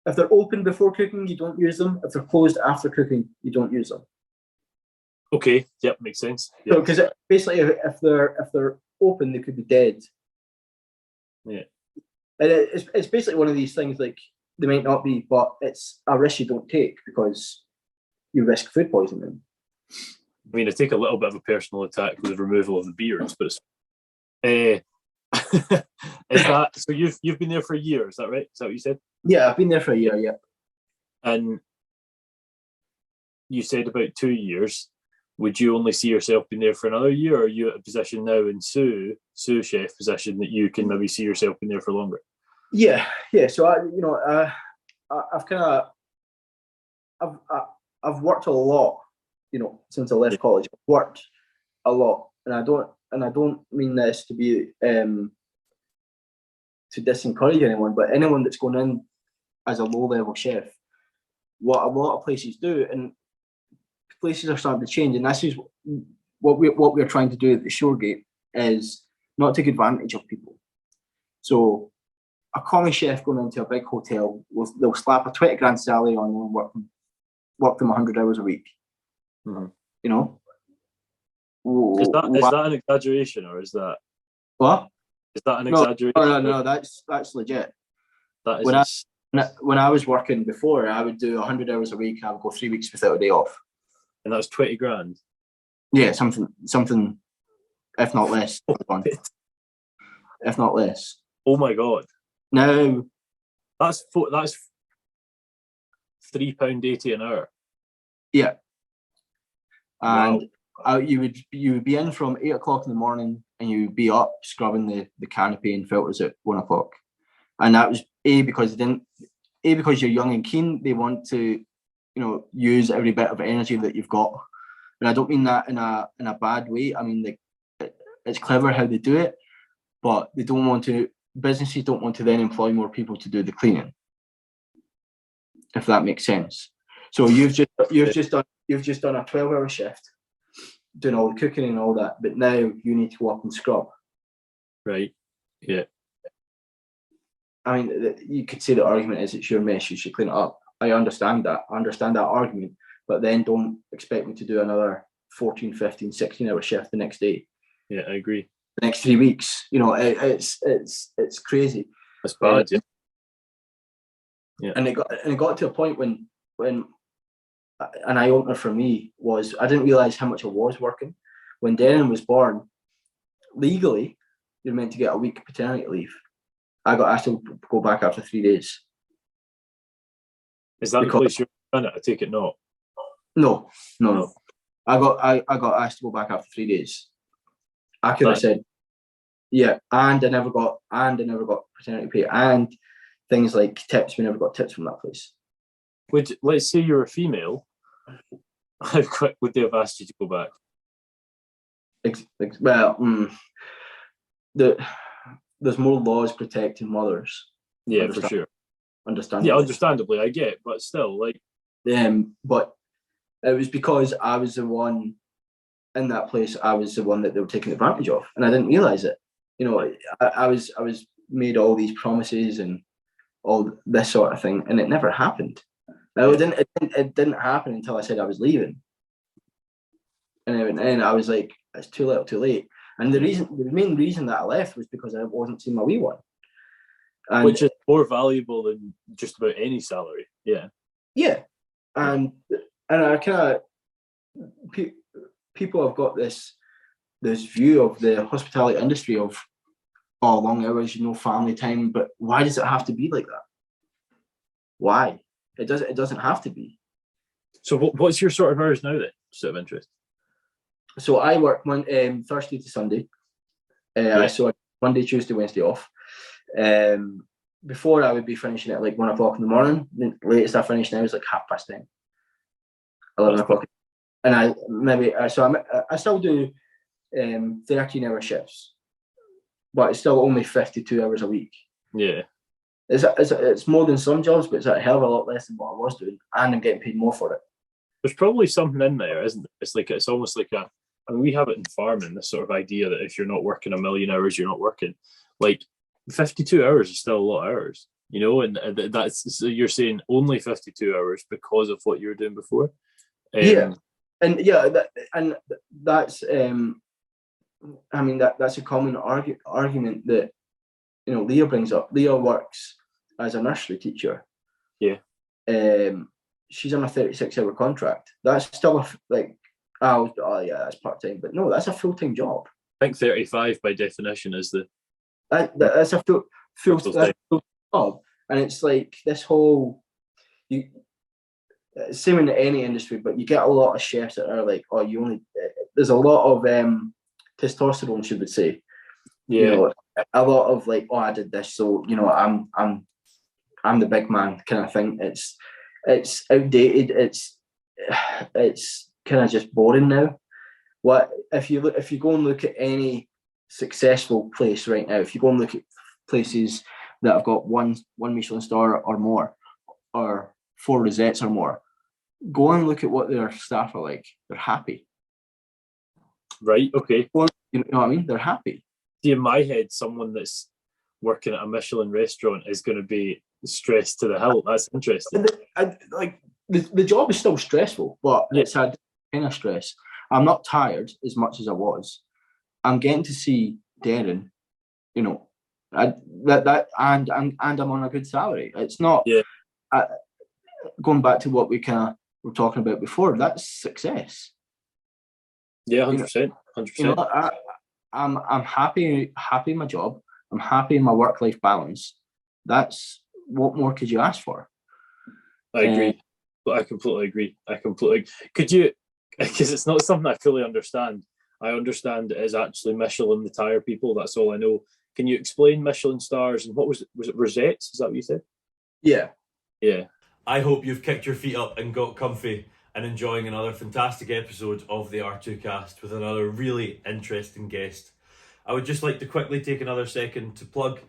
if they're open before cooking, you don't use them. If they're closed after cooking, you don't use them. Okay, yep, makes sense. Yep. So, because basically, if they're open, they could be dead. Yeah, and it's basically one of these things, like, they might not be, but it's a risk you don't take because you risk food poisoning. I mean, I take a little bit of a personal attack with the removal of the beards, but is that so? You've been there for a year, is that right? Is that what you said? Yeah, I've been there for a year. Yeah. And you said about 2 years. Would you only see yourself being there for another year, or are you at a position now in sous chef position that you can maybe see yourself being there for longer? Yeah. So I've worked a lot, you know, since I left college. I've worked a lot, and I don't mean this to be to disencourage anyone, but anyone that's going in as a low-level chef, what a lot of places do, and places are starting to change, and this is what we're trying to do at the Shoregate, is not take advantage of people. So a common chef going into a big hotel, they'll slap a 20 grand salary on them and work them 100 hours a week. Mm-hmm. You know? Is that an exaggeration, or is that what? Is that an exaggeration? No, that's legit. That is when I was working before, I would do 100 hours a week. I would go 3 weeks without a day off. And that was 20 grand. Yeah, something, if not less. If not less. Oh my God! No, that's £3.80 an hour. Yeah, and wow. You would be in from 8 o'clock in the morning, and you would be up scrubbing the canopy and filters at 1 o'clock, and that was because you're young and keen. They want to, you know, use every bit of energy that you've got, and I don't mean that in a bad way. I mean, like, it's clever how they do it, but they don't want to. Businesses don't want to then employ more people to do the cleaning, if that makes sense. So you've just done a 12-hour shift, doing all the cooking and all that, but now you need to go up and scrub. Right. Yeah. I mean, you could say the argument is it's your mess, you should clean it up. I understand that argument, but then don't expect me to do another 14, 15, 16-hour shift the next day. Yeah, I agree. The next 3 weeks, you know, it's crazy. That's bad. Yeah. And it got to a point when an eye opener for me was I didn't realize how much I was working. When Darren was born, legally you're meant to get a week paternity leave. I got asked to go back after 3 days. Is that the place you're in it? I take it not. No. I got asked to go back after 3 days. I could have said, yeah, and I never got paternity pay and things like tips. We never got tips from that place. Let's say you're a female, how quick would they have asked you to go back? There's more laws protecting mothers. Yeah, for sure. Understandably. Yeah, understandably, I get, but still, like. But it was because I was the one in that place. I was the one that they were taking advantage of, and I didn't realize it. You know, I was made all these promises and all this sort of thing, and it never happened. Now, it didn't happen until I said I was leaving, and I was like, it's too little, too late. And the main reason that I left was because I wasn't seeing my wee one. And which is more valuable than just about any salary. Yeah. Yeah. And I kind of, people have got this view of the hospitality industry of, oh, long hours, family time, but why does it have to be like that? Why? It doesn't have to be. So what's your sort of hours now then? Sort of interest. So I work Thursday to Sunday. So Monday, Tuesday, Wednesday off. Before I would be finishing at like 1 o'clock in the morning. The latest I finish now is like 10:30, 11 o'clock. And I still do 13-hour shifts, but it's still only 52 hours a week. Yeah. It's more than some jobs, but it's a hell of a lot less than what I was doing, and I'm getting paid more for it. There's probably something in there, isn't it? It's almost like we have it in farming, this sort of idea that if you're not working a million hours, you're not working. Like 52 hours is still a lot of hours, and that's, so you're saying only 52 hours because of what you were doing before. That's that's a common argument that Leah brings up. Leah works as a nursery teacher. Yeah. She's on a 36-hour contract. That's still that's part-time, but no, that's a full-time job. I think 35 by definition is that's a full job. And it's like this whole, same in any industry, but you get a lot of chefs that are like, oh, there's a lot of testosterone, should we say. Yeah. A lot of like, oh, I did this, so I'm the big man kind of thing. It's outdated. It's kind of just boring now. What if you go and look at any successful place right now? If you go and look at places that have got one Michelin star or more, or 4 rosettes or more, go and look at what their staff are like. They're happy. Right. Okay. You know what I mean? They're happy. See, in my head, someone that's working at a Michelin restaurant is going to be stressed to the hilt. That's interesting. The job is still stressful, but it's a kind of stress. I'm not tired as much as I was. I'm getting to see Darren, and I'm on a good salary. It's not. Yeah. Going back to what we kind of were talking about before, that's success. Yeah, 100%. 100%. I'm happy in my job. I'm happy in my work-life balance. That's, what more could you ask for? I agree. But I completely agree. Could you, because it's not something I fully understand. I understand it is actually Michelin, the tire people. That's all I know. Can you explain Michelin stars and what was it? Was it rosettes? Is that what you said? Yeah. Yeah. I hope you've kicked your feet up and got comfy and enjoying another fantastic episode of the R2Kast with another really interesting guest. I would just like to quickly take another second to plug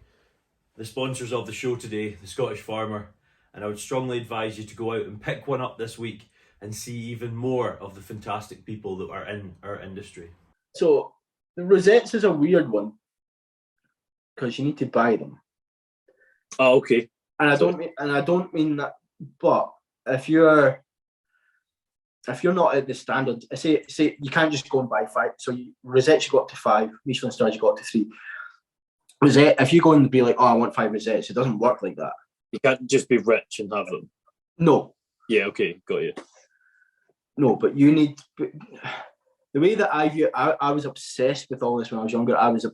the sponsors of the show today, the Scottish Farmer, and I would strongly advise you to go out and pick one up this week and see even more of the fantastic people that are in our industry. So the rosettes is a weird one because you need to buy them. Oh, okay. And I don't mean that, but if you're not at the standard, say you can't just go and buy 5. So rosettes you got to 5, Michelin stars you got to 3. Rosette, if you go and be like, oh, I want 5 rosettes, it doesn't work like that. You can't just be rich and have them. No. Yeah. Okay. Got you. No, but you need. The way that I view, I was obsessed with all this when I was younger. I was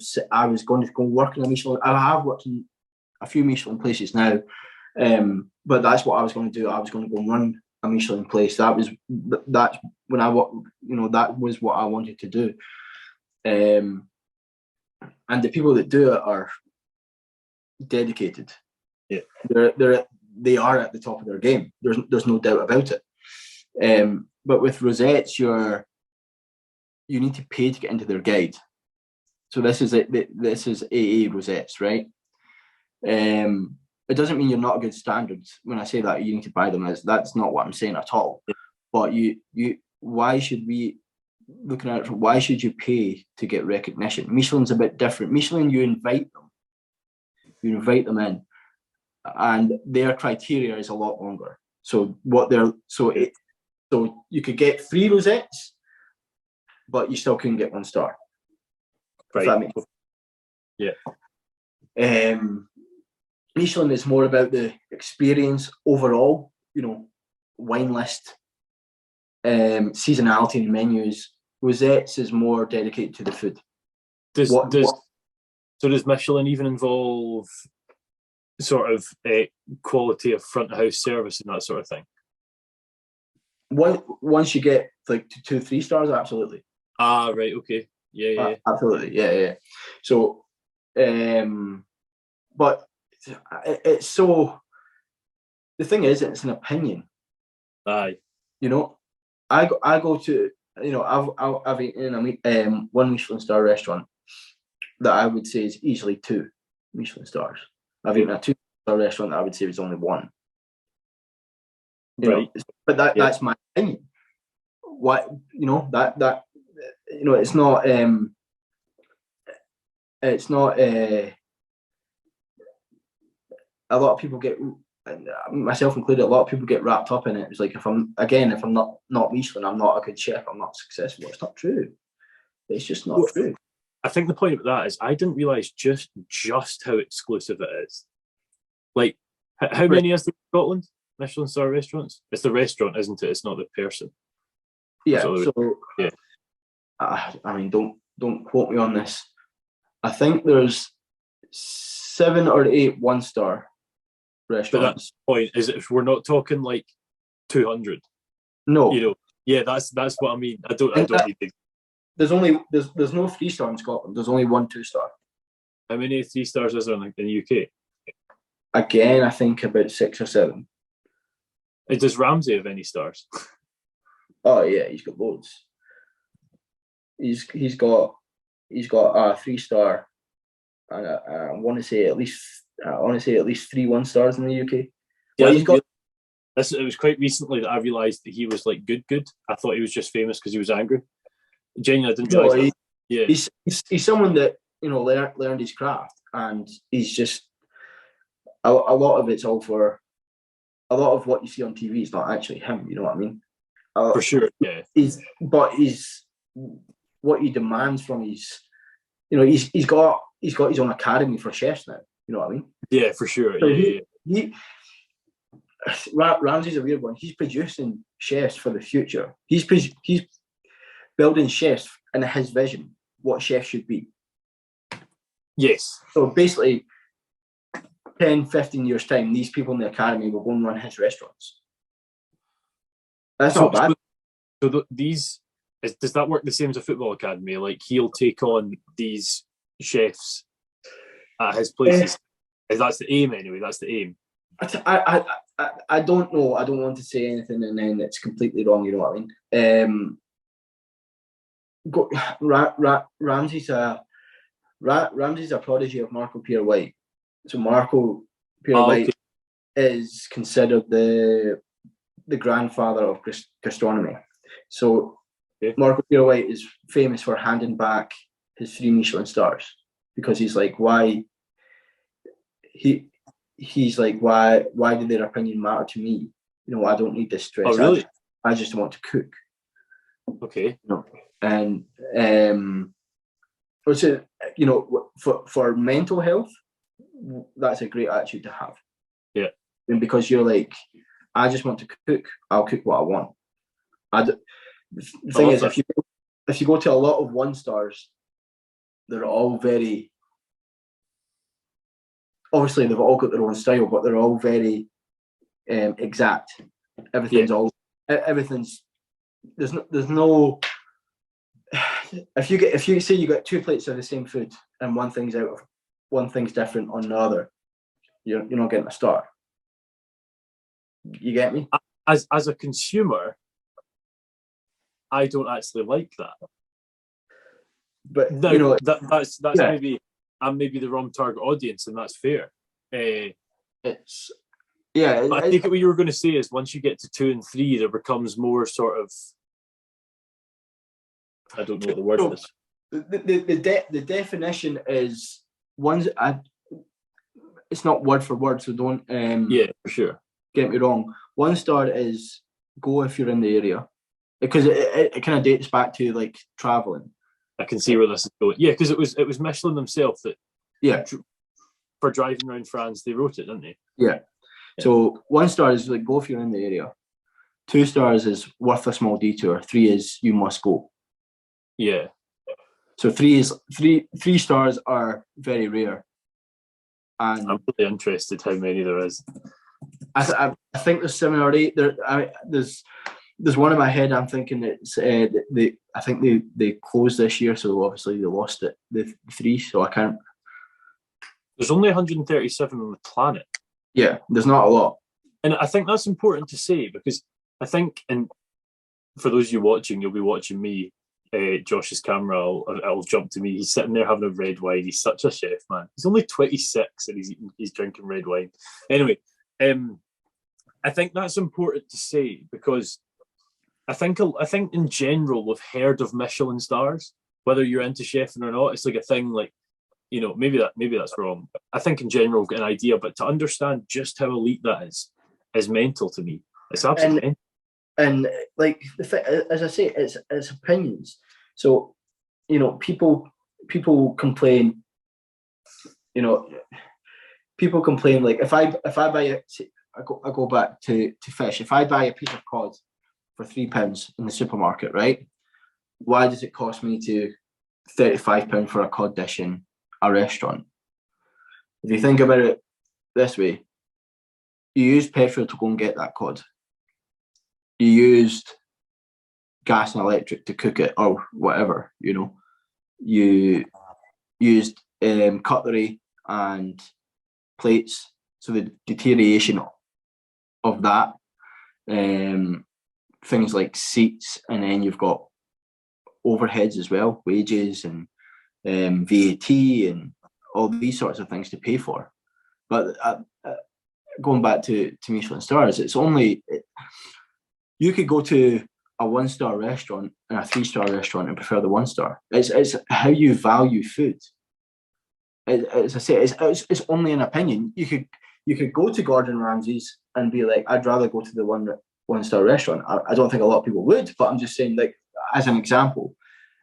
going to go work in a Michelin. I have worked in a few Michelin places now, but that's what I was going to do. I was going to go and run a Michelin place. That's when that was what I wanted to do. And the people that do it are dedicated. Yeah, they are at the top of their game. There's no doubt about it. But with rosettes, you need to pay to get into their guide. So this is AA rosettes, right? It doesn't mean you're not a good standard. When I say that you need to buy them, that's not what I'm saying at all. But why should you pay to get recognition? Michelin's a bit different. Michelin, you invite them in, and their criteria is a lot longer. So you could get 3 rosettes, but you still couldn't get 1 star. Right. If that makes Yeah. Michelin is more about the experience overall, wine list, seasonality in menus. Rosettes is more dedicated to the food. So does Michelin even involve sort of quality of front of house service and that sort of thing? Once you get like to 2-3 stars, absolutely. Right, okay. Yeah. Absolutely, yeah. So, but it's so. The thing is, it's an opinion. Aye. I go to I've eaten in one Michelin star restaurant that I would say is easily 2 Michelin stars. I've eaten a 2-star restaurant that I would say was only 1. Right. But that's my opinion. What that it's not a lot of people get, myself included, a lot of people get wrapped up in it. It's like if I'm not Michelin, I'm not a good chef, I'm not successful. It's not true. It's just not true. I think the point of that is I didn't realise just how exclusive it is. Like, how many is there in Scotland? Michelin star restaurants? It's the restaurant, isn't it? It's not the person. Yeah. So yeah. I mean, don't quote me on this. I think there's 7 or 8 1-star restaurants. But that's the point. Is if we're not talking like 200. No. Yeah, that's what I mean. I don't need to. There's no 3-star in Scotland. There's only 1 2-star. How many 3 stars is there in the UK? Again, I think about 6 or 7. Does Ramsay have any stars? Oh yeah, he's got loads. He's got a 3-star, and I want to say at least 3 1-stars in the UK. Yeah, it was quite recently that I realised that he was like good. I thought he was just famous because he was angry. Genuinely, I didn't realise that. Yeah, he's someone that learned his craft, and he's just a lot of it's all for. A lot of what you see on TV is not actually him. You know what I mean? For sure. Yeah. He's what he demands from his. He's got his own academy for chefs now. You know what I mean? Yeah, for sure. So yeah. Ramsay's a weird one. He's producing chefs for the future. He's building chefs in his vision, what chefs should be. Yes. So basically, 10, 15 years' time, these people in the academy will go and run his restaurants. That's not bad. So does that work the same as a football academy? Like, he'll take on these chefs at his places? That's the aim anyway? That's the aim? I don't know. I don't want to say anything and then it's completely wrong, you know what I mean? Ramsay's a prodigy of Marco Pierre White. So Marco Pierre White is considered the grandfather of gastronomy. So Marco Pierre White is famous for handing back his 3 Michelin stars because he's like, why did their opinion matter to me? I don't need this stress. Oh, really? I just want to cook. Okay. And for mental health, that's a great attitude to have. Yeah. And because you're like, I just want to cook, I'll cook what I want. The thing is, if you go to a lot of 1-stars, they're all very, obviously they've all got their own style, but they're all very exact. There's no. If you say you got 2 plates of the same food and one thing's different on the other, you're not getting a star. You get me? As a consumer, I don't actually like that. But no, that's maybe I'm maybe the wrong target audience, and that's fair. But I think what you were going to say is once you get to 2 and 3, there becomes more sort of, I don't know what the word is. The definition is it's not word for word, so don't. Yeah, for sure. Get me wrong. 1-star is go if you're in the area, because it kind of dates back to like traveling. I can see where this is going. Yeah, because it was Michelin themselves that for driving around France they wrote it, didn't they? Yeah. So 1 star is like, go if you're in the area. 2 stars is worth a small detour. 3 is you must go. Yeah. So 3 stars are very rare. And I'm really interested how many there is. I think there's 7 or 8. There's one in my head. I'm thinking it's I think they closed this year, so obviously they lost it. The 3, so I can't. There's only 137 on the planet. Yeah, there's not a lot. And I think that's important to say, because I think, and for those of you watching, you'll be watching me. Josh's camera will jump to me. He's sitting there having a red wine. He's such a chef, man. He's only 26 and he's drinking red wine. Anyway, I think that's important to say, because I think in general we've heard of Michelin stars, whether you're into chefing or not. It's like a thing, like, you know, maybe that's wrong. But I think in general we've got an idea, but to understand just how elite that is mental to me. It's absolutely mental. And like, as I say, it's opinions. So, you know, people complain. You know, people complain, like, if I buy I go back to fish. If I buy a piece of cod for £3 in the supermarket, right? Why does it cost me to £35 for a cod dish in a restaurant? If you think about it this way, you used petrol to go and get that cod. You used gas and electric to cook it, or whatever, you know. You used cutlery and plates, so the deterioration of that, things like seats, and then you've got overheads as well, wages and VAT and all these sorts of things to pay for. But going back to Michelin stars, it's only, you could go to a 1-star restaurant and a 3-star restaurant and prefer the 1-star. It's how you value food. As I say, it's only an opinion. You could go to Gordon Ramsay's and be like, I'd rather go to the 1-star restaurant. I don't think a lot of people would, but I'm just saying, like, as an example,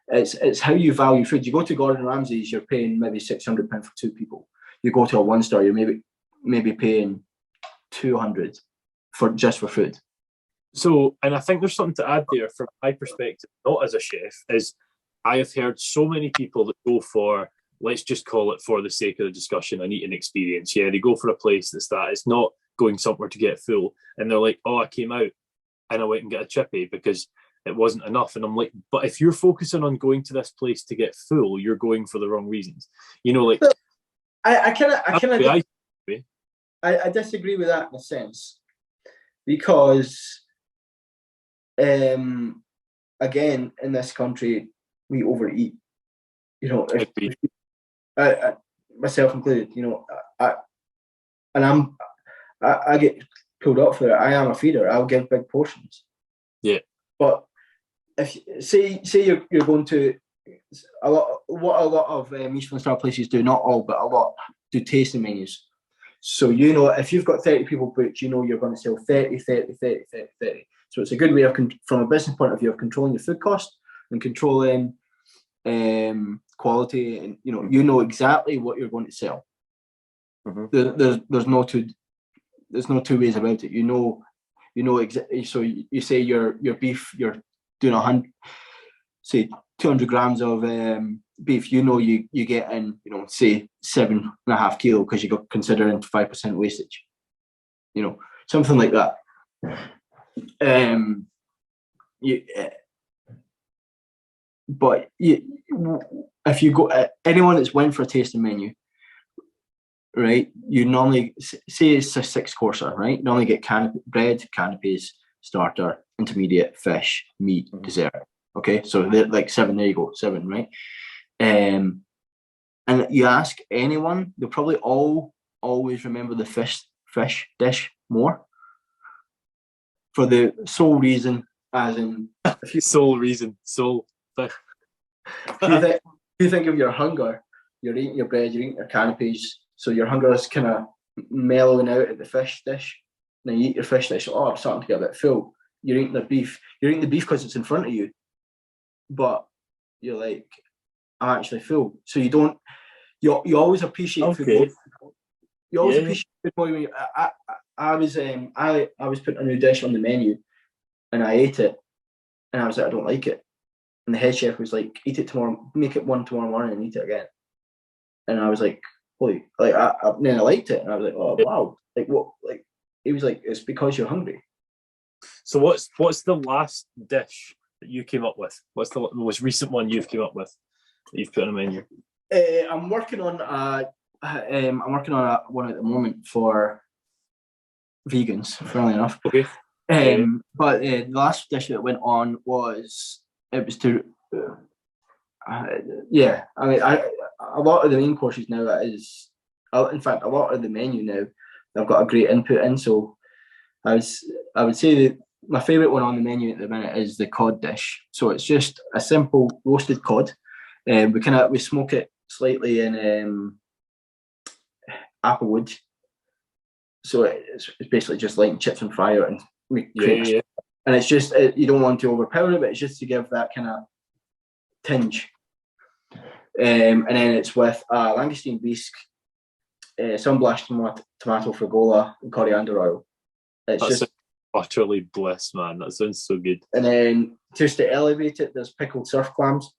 it's how you value food. You go to Gordon Ramsay's, you're paying maybe £600 for 2 people. You go to a 1-star, you're maybe paying 200 for food. So, and I think there's something to add there from my perspective, not as a chef, is I have heard so many people that go for, let's just call it, for the sake of the discussion, an eating experience. Yeah, they go for a place that's that. It's not going somewhere to get full. And they're like, oh, I came out and I went and got a chippy because it wasn't enough. And I'm like, but if you're focusing on going to this place to get full, you're going for the wrong reasons. You know, like, I disagree with that in a sense, because again, in this country, we overeat. You know, myself included. You know, I get pulled up for it. I am a feeder. I'll give big portions. Yeah. But if say you're going to a lot of Michelin star places do, not all, but a lot do tasting menus. So, you know, if you've got 30 people booked, you know you're going to sell 30. So it's a good way of, from a business point of view, of controlling your food cost and controlling quality, and you know exactly what you're going to sell. Mm-hmm. There's no two ways about it. You know exactly. So you say your beef, you're doing 200 grams of beef. You know you get in, say 7.5 kilo, because you got considering 5% wastage. You know, something like that. If you go, anyone that's went for a tasting menu, right? You normally say it's a 6-courser, right? You normally get bread, canapes, starter, intermediate, fish, meat, dessert. Okay, so they're like 7. There you go, 7, right? And you ask anyone, they'll probably always remember the fish dish more, for the sole reason, as in fish. If you think of your hunger, you're eating your bread, you're eating your canapes, so your hunger is kind of mellowing out at the fish dish. Then you eat your fish dish. I'm starting to get a bit full. You're eating the beef. You're eating the beef because it's in front of you, but you're like, I'm actually full. So you always appreciate food more. You always appreciate food more when I was putting a new dish on the menu, and I ate it, and I was like, I don't like it. And the head chef was like, eat it tomorrow, make it one tomorrow morning and eat it again. And I was like, holy, like, then I liked it. And I was like, oh, wow. Like, what, like, he was like, it's because you're hungry. So what's the last dish that you came up with? What's the most recent one you've came up with that you've put on a menu? I'm working on one at the moment for vegans, funnily enough. Okay. But the last dish that went on was a lot of the main courses now in fact, a lot of the menu now I've got a great input in. So I would say that my favourite one on the menu at the minute is the cod dish. So it's just a simple roasted cod. We smoke it slightly in applewood. So it's basically just like chips and fry it and make And it's just, you don't want to overpower it, but it's just to give that kind of tinge. And then it's with langoustine bisque, sunblashed tomato fragola, and coriander oil. It's just utterly bliss, man. That sounds so good. And then just to elevate it, there's pickled surf clams.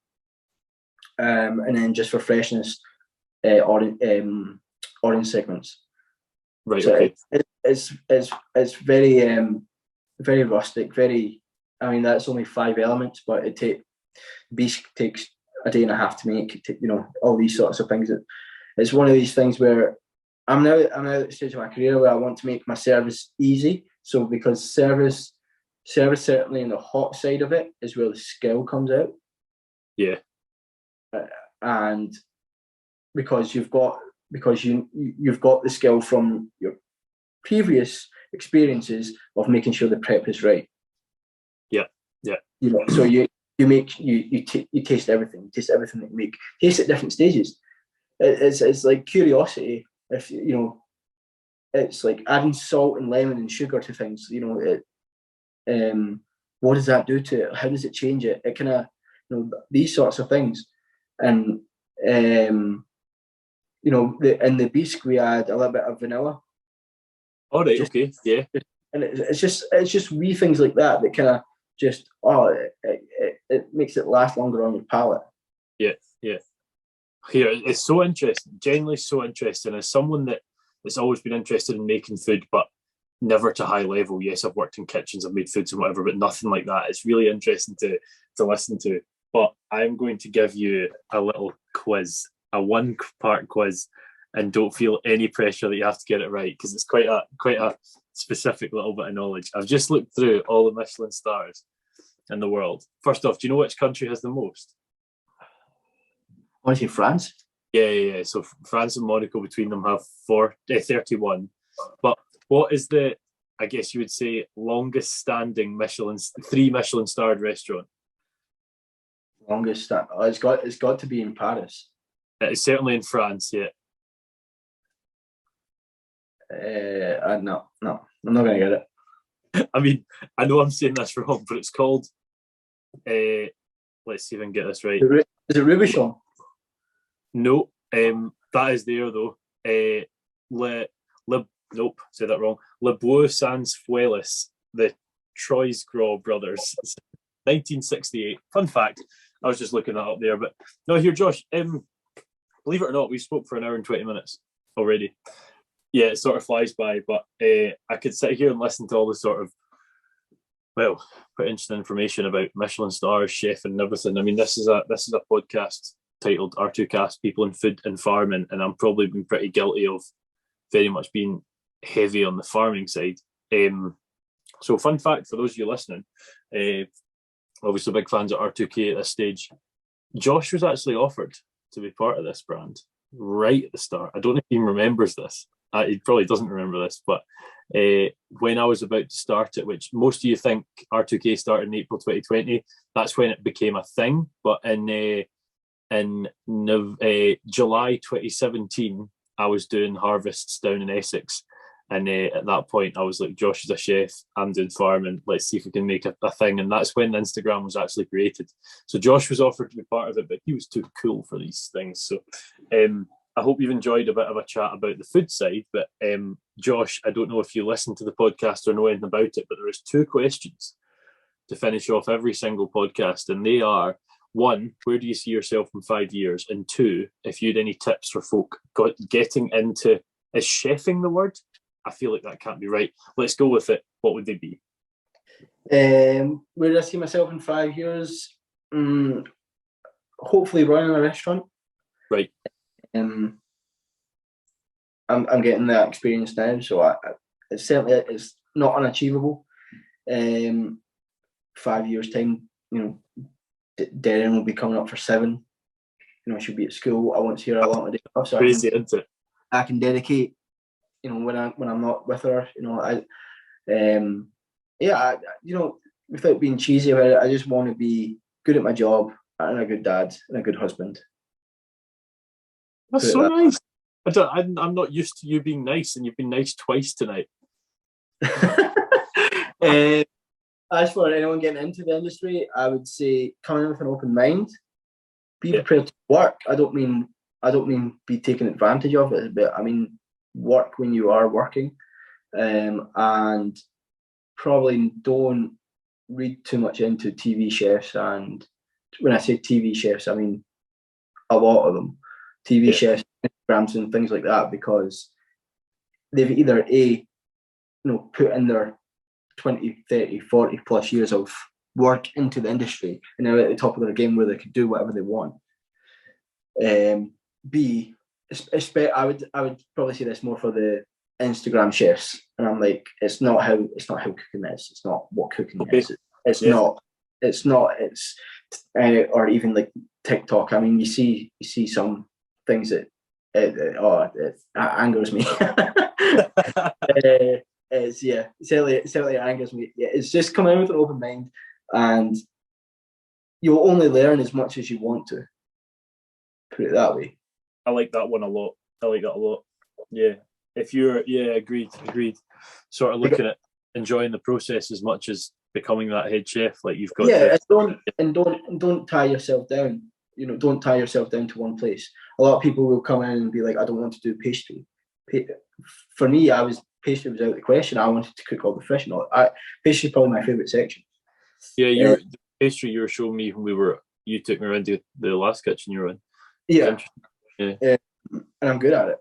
And then just for freshness, orange segments. Right. So okay. It's very very rustic. That's only 5 elements, but bisque takes a day and a half to make. All these sorts of things. It's one of these things where I'm now at the stage of my career where I want to make my service easy. So because service certainly in the hot side of it is where the skill comes out. Yeah. And because you've got the skill from your previous experiences of making sure the prep is right. Yeah. So you taste everything. You taste everything that you make. Taste at different stages. It's like curiosity. If it's like adding salt and lemon and sugar to things. What does that do to it? How does it change it? It kind of these sorts of things. And in the bisque we add a little bit of vanilla. All right. Okay. Yeah. And it's just wee things like that kind of just it makes it last longer on your palate. Yeah. Here, it's so interesting. Genuinely so interesting. As someone that's always been interested in making food, but never to high level. Yes, I've worked in kitchens, I've made foods and whatever, but nothing like that. It's really interesting to listen to. But I'm going to give you a little quiz, a 1-part quiz, and don't feel any pressure that you have to get it right because it's quite a specific little bit of knowledge. I've just looked through all the Michelin stars in the world. First off, do you know which country has the most? I want to say France. Yeah. So France and Monaco between them have 31. But what is the, I guess you would say, longest standing 3 Michelin starred restaurant? Longest it's got to be in Paris. It's certainly in France, yeah. No, I'm not going to get it. I mean, I know I'm saying this wrong, but it's called. Let's see if I can get this right. Is it Robuchon? No, that is there though. Nope, said that wrong. Le Bois Sans Fuelis, the Troisgros brothers, 1968. Fun fact. I was just looking that up there, but no, here, Josh. Believe it or not, we spoke for an hour and 20 minutes already. Yeah, it sort of flies by, but I could sit here and listen to all the sort of, quite interesting information about Michelin stars, chef, and everything. I mean, this is a podcast titled R2Kast, People in Food and Farming, and I'm probably been pretty guilty of very much being heavy on the farming side. So, fun fact for those of you listening, obviously big fans of R2K at this stage. Josh was actually offered to be part of this brand right at the start. I don't know if he remembers this. He probably doesn't remember this, but when I was about to start it, which most of you think R2K started in April 2020, that's when it became a thing. But in July 2017, I was doing harvests down in Essex, And at that point, I was like, Josh is a chef, I'm doing farming, let's see if we can make a thing. And that's when Instagram was actually created. So Josh was offered to be part of it, but he was too cool for these things. So I hope you've enjoyed a bit of a chat about the food side. But Josh, I don't know if you listen to the podcast or know anything about it, but there is 2 questions to finish off every single podcast. And they are, 1, where do you see yourself in 5 years? And 2, if you had any tips for folk getting into, is chefing the word? I feel like that can't be right. Let's go with it. What would they be? Where do I see myself in 5 years? Hopefully running a restaurant. Right. I'm getting that experience now, so it's certainly it's not unachievable. 5 years time, Darren will be coming up for 7. She'll be at school. I want to hear a lot of day off, so crazy, isn't it? I can dedicate. When I'm not with her, without being cheesy about it, I just want to be good at my job and a good dad and a good husband. That's so nice. I'm not used to you being nice, and you've been nice twice tonight. As for anyone getting into the industry, I would say come in with an open mind. Be prepared to work. I don't mean be taken advantage of it, but I mean work when you are working, and probably don't read too much into TV chefs. And when I say TV chefs, I mean a lot of them, TV chefs, Instagrams and things like that, because they've either put in their 20, 30, 40 plus years of work into the industry, and they're at the top of their game where they could do whatever they want. B, I would probably say this more for the Instagram chefs, and I'm like, it's not how cooking is. It's not what cooking is. It's not. Or even like TikTok. I mean, you see some things that it angers me. Certainly angers me. Yeah, it's just come in with an open mind, and you'll only learn as much as you want to. Put it that way. I like that one a lot. Yeah. If you're, agreed. Sort of looking at enjoying the process as much as becoming that head chef. Like you've got. Yeah, don't tie yourself down. Don't tie yourself down to one place. A lot of people will come in and be like, I don't want to do pastry. For me, pastry was out of the question. I wanted to cook all the fish and all. Pastry is probably my favourite section. Yeah, the pastry you were showing me when you took me around to the last kitchen you were in. Yeah. And I'm good at it.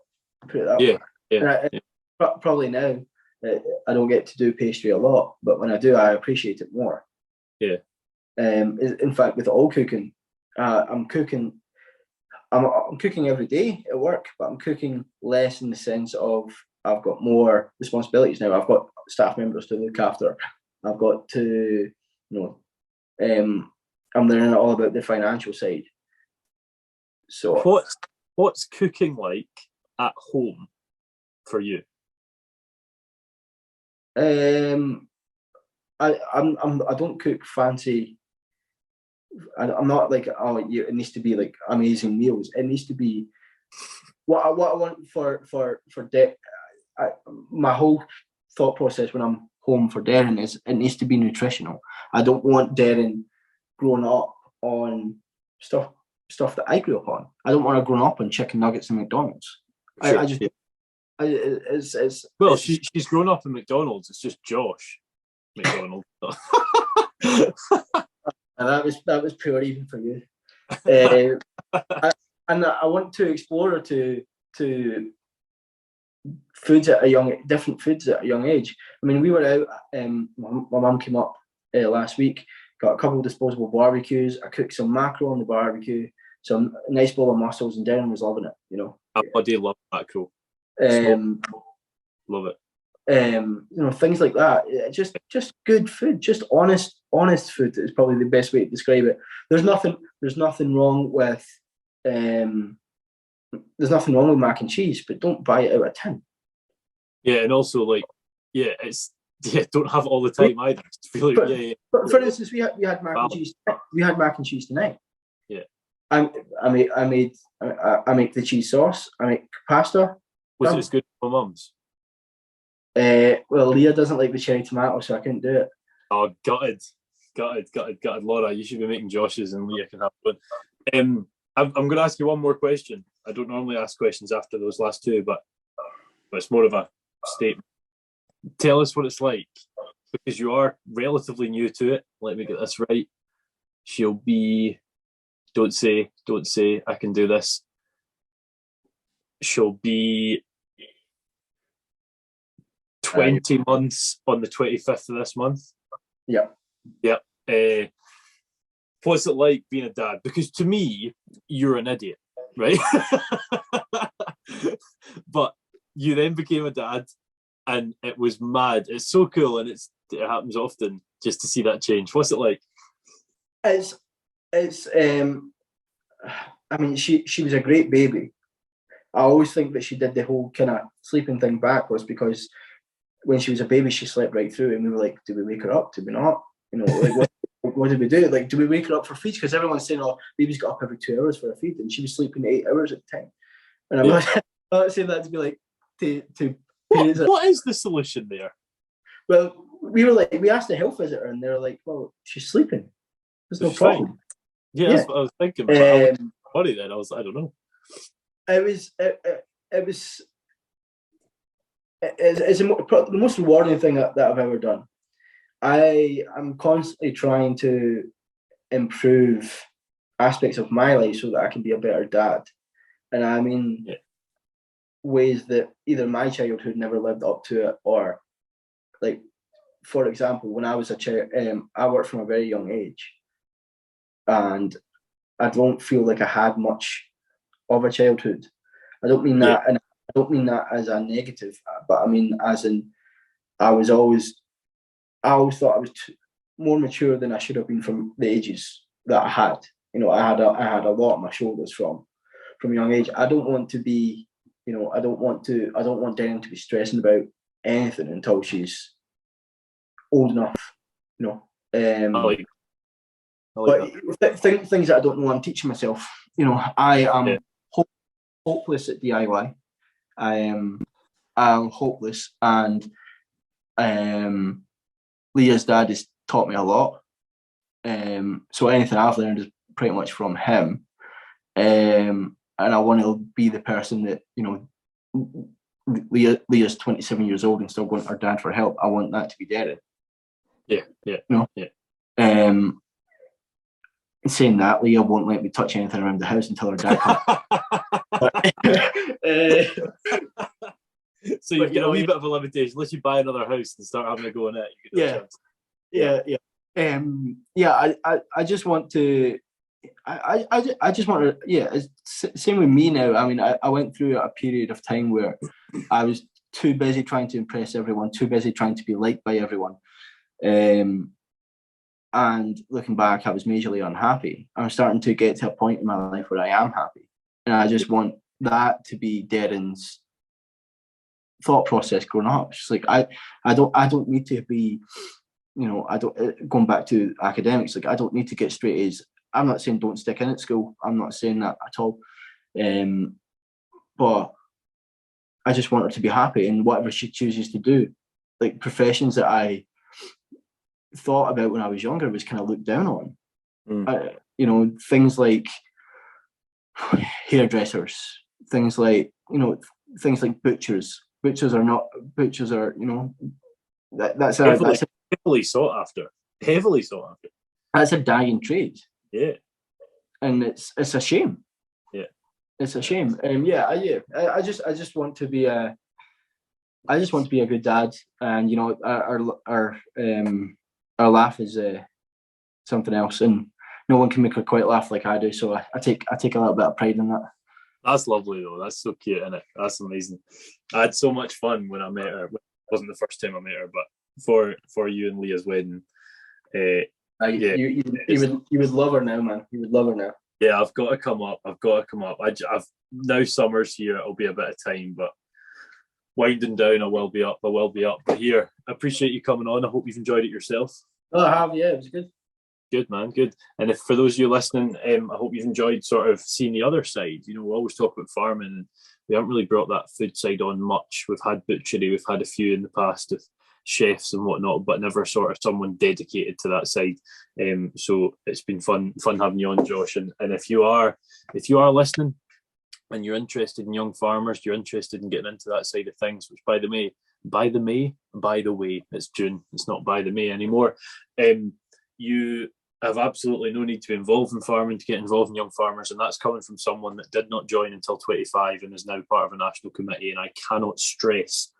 Put it that way. Yeah. Probably now I don't get to do pastry a lot, but when I do, I appreciate it more. Yeah. In fact, with all cooking, I'm cooking. I'm cooking every day at work, but I'm cooking less in the sense of I've got more responsibilities now. I've got staff members to look after. I've got to, I'm learning all about the financial side. So what's cooking like at home for you? I don't cook fancy. I'm not like, it needs to be like amazing meals. It needs to be what I want for my whole thought process when I'm home for Darren is it needs to be nutritional. I don't want Darren growing up on stuff that I grew up on. I don't want to grow up on chicken nuggets and McDonald's. Sure. She's grown up in McDonald's. It's just Josh McDonald. That was pure even for you. I want to explore her to different foods at a young age. I mean, we were out. My mum came up last week. Got a couple of disposable barbecues. I cooked some mackerel on the barbecue, some nice bowl of mussels, and Darren was loving it. I do love mackerel. Love it. Things like that. Just good food, just honest food is probably the best way to describe it. There's nothing wrong with mac and cheese, but don't buy it out of a tin. Yeah, and also don't have it all the time either. For instance, we had mac and cheese. We had mac and cheese tonight. Yeah. I make the cheese sauce. I make pasta. Was it as good as my mum's? Well, Leah doesn't like the cherry tomato, so I couldn't do it. Oh, gutted. Laura, you should be making Josh's and Leah can have one. I'm going to ask you one more question. I don't normally ask questions after those last two, but it's more of a statement. Tell us what it's like, because you are relatively new to it. Let me get this right. She'll be, don't say, I can do this. She'll be 20 months on the 25th of this month. Yeah. Yep. What's it like being a dad? Because to me, you're an idiot, right? But you then became a dad, and it was mad. It's so cool, and it happens often just to see that change. What's it like? It's I mean, she was a great baby. I always think that she did the whole kind of sleeping thing backwards, because when she was a baby, she slept right through, and we were like, did we wake her up? Did we not? You know, like what did we do? Like, do we wake her up for feeds? Because everyone's saying, oh, babies got up every 2 hours for a feed, and she was sleeping 8 hours at the time. And I'm not saying that to be like to what is the solution there? Well, we asked the health visitor, and they were like, well, she's sleeping. There's no problem. Fine. Yeah, that's what I was thinking. But I was worried then. I don't know. It's the most rewarding thing that I've ever done. I am constantly trying to improve aspects of my life so that I can be a better dad. And I mean, ways that either my childhood never lived up to it, or, like, for example, when I was a child, I worked from a very young age, and I don't feel like I had much of a childhood. I don't mean that, and I don't mean that as a negative, but I mean as in I always thought I was more mature than I should have been from the ages that I had. You know, I had a lot on my shoulders from a young age. I don't want to be, you know, I don't want Darren to be stressing about anything until she's old enough. You know, things that I don't know, I'm teaching myself. You know, I am hopeless at DIY. I'm hopeless, and Leah's dad has taught me a lot. So anything I've learned is pretty much from him. And I want to be the person that, you know, Leah's 27 years old and still going to her dad for help. I want that to be Darren. Yeah. You know? Yeah. Saying that, Leah won't let me touch anything around the house until her dad comes. So you've got a wee bit of a limitation. Unless you buy another house and start having a go in it. I just want to. I just want to. Yeah, it's same with me now. I mean, I went through a period of time where I was too busy trying to impress everyone, too busy trying to be liked by everyone. And looking back, I was majorly unhappy. I'm starting to get to a point in my life where I am happy, and I just want that to be Darren's thought process growing up. It's like I don't need to be, you know, I don't, going back to academics, like I don't need to get straight A's. I'm not saying don't stick in at school. I'm not saying that at all. But I just want her to be happy in whatever she chooses to do. Like professions that I thought about when I was younger was kind of looked down on. You know, things like hairdressers, things like, you know, things like butchers. Butchers are, you know, that's heavily sought after. That's a dying trade. Yeah. And it's a shame. Yeah. It's a shame. I just want to be a good dad, and you know, our laugh is something else, and no one can make her quite laugh like I do. So I take a little bit of pride in that. That's lovely though. That's so cute, isn't it? That's amazing. I had so much fun when I met her. It wasn't the first time I met her, but for you and Leah's wedding. You would love her now, man. You would love her now. Yeah, I've got to come up. I've now summer's here. It'll be a bit of time, but winding down, I will be up. But here, I appreciate you coming on. I hope you've enjoyed it yourself. Oh, I have. Yeah, it was good. Good, man. Good. And if for those of you listening, I hope you've enjoyed sort of seeing the other side. You know, we always talk about farming and we haven't really brought that food side on much. We've had butchery, we've had a few in the past with chefs and whatnot, but never sort of someone dedicated to that side. So it's been fun having you on, Josh. And if you are listening and you're interested in young farmers, you're interested in getting into that side of things, which by the way, it's June, it's not by the May anymore. You have absolutely no need to be involved in farming to get involved in young farmers, and that's coming from someone that did not join until 25 and is now part of a national committee. And I cannot stress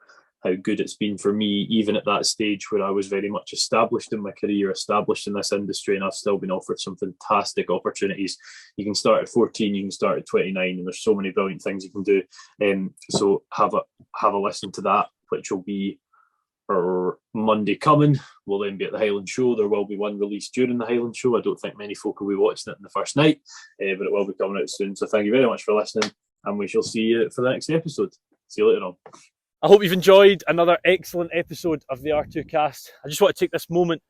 how good it's been for me, even at that stage where I was very much established in my career, established in this industry, and I've still been offered some fantastic opportunities. You can start at 14, you can start at 29, and there's so many brilliant things you can do. So have a listen to that, which will be our Monday coming. We'll then be at the Highland Show. There will be one released during the Highland Show. I don't think many folk will be watching it in the first night, but it will be coming out soon. So thank you very much for listening, and we shall see you for the next episode. See you later on. I hope you've enjoyed another excellent episode of the R2Kast. I just want to take this moment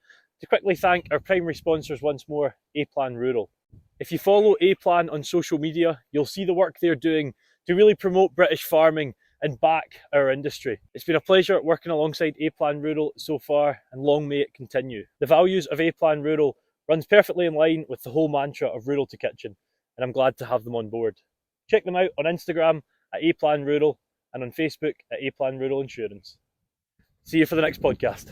to quickly thank our primary sponsors once more, A-Plan Rural. If you follow A-Plan on social media, you'll see the work they're doing to really promote British farming and back our industry. It's been a pleasure working alongside A-Plan Rural so far, and long may it continue. The values of A-Plan Rural runs perfectly in line with the whole mantra of Rural to Kitchen, and I'm glad to have them on board. Check them out on Instagram at A-Plan Rural and on Facebook at A-Plan Rural Insurance. See you for the next podcast.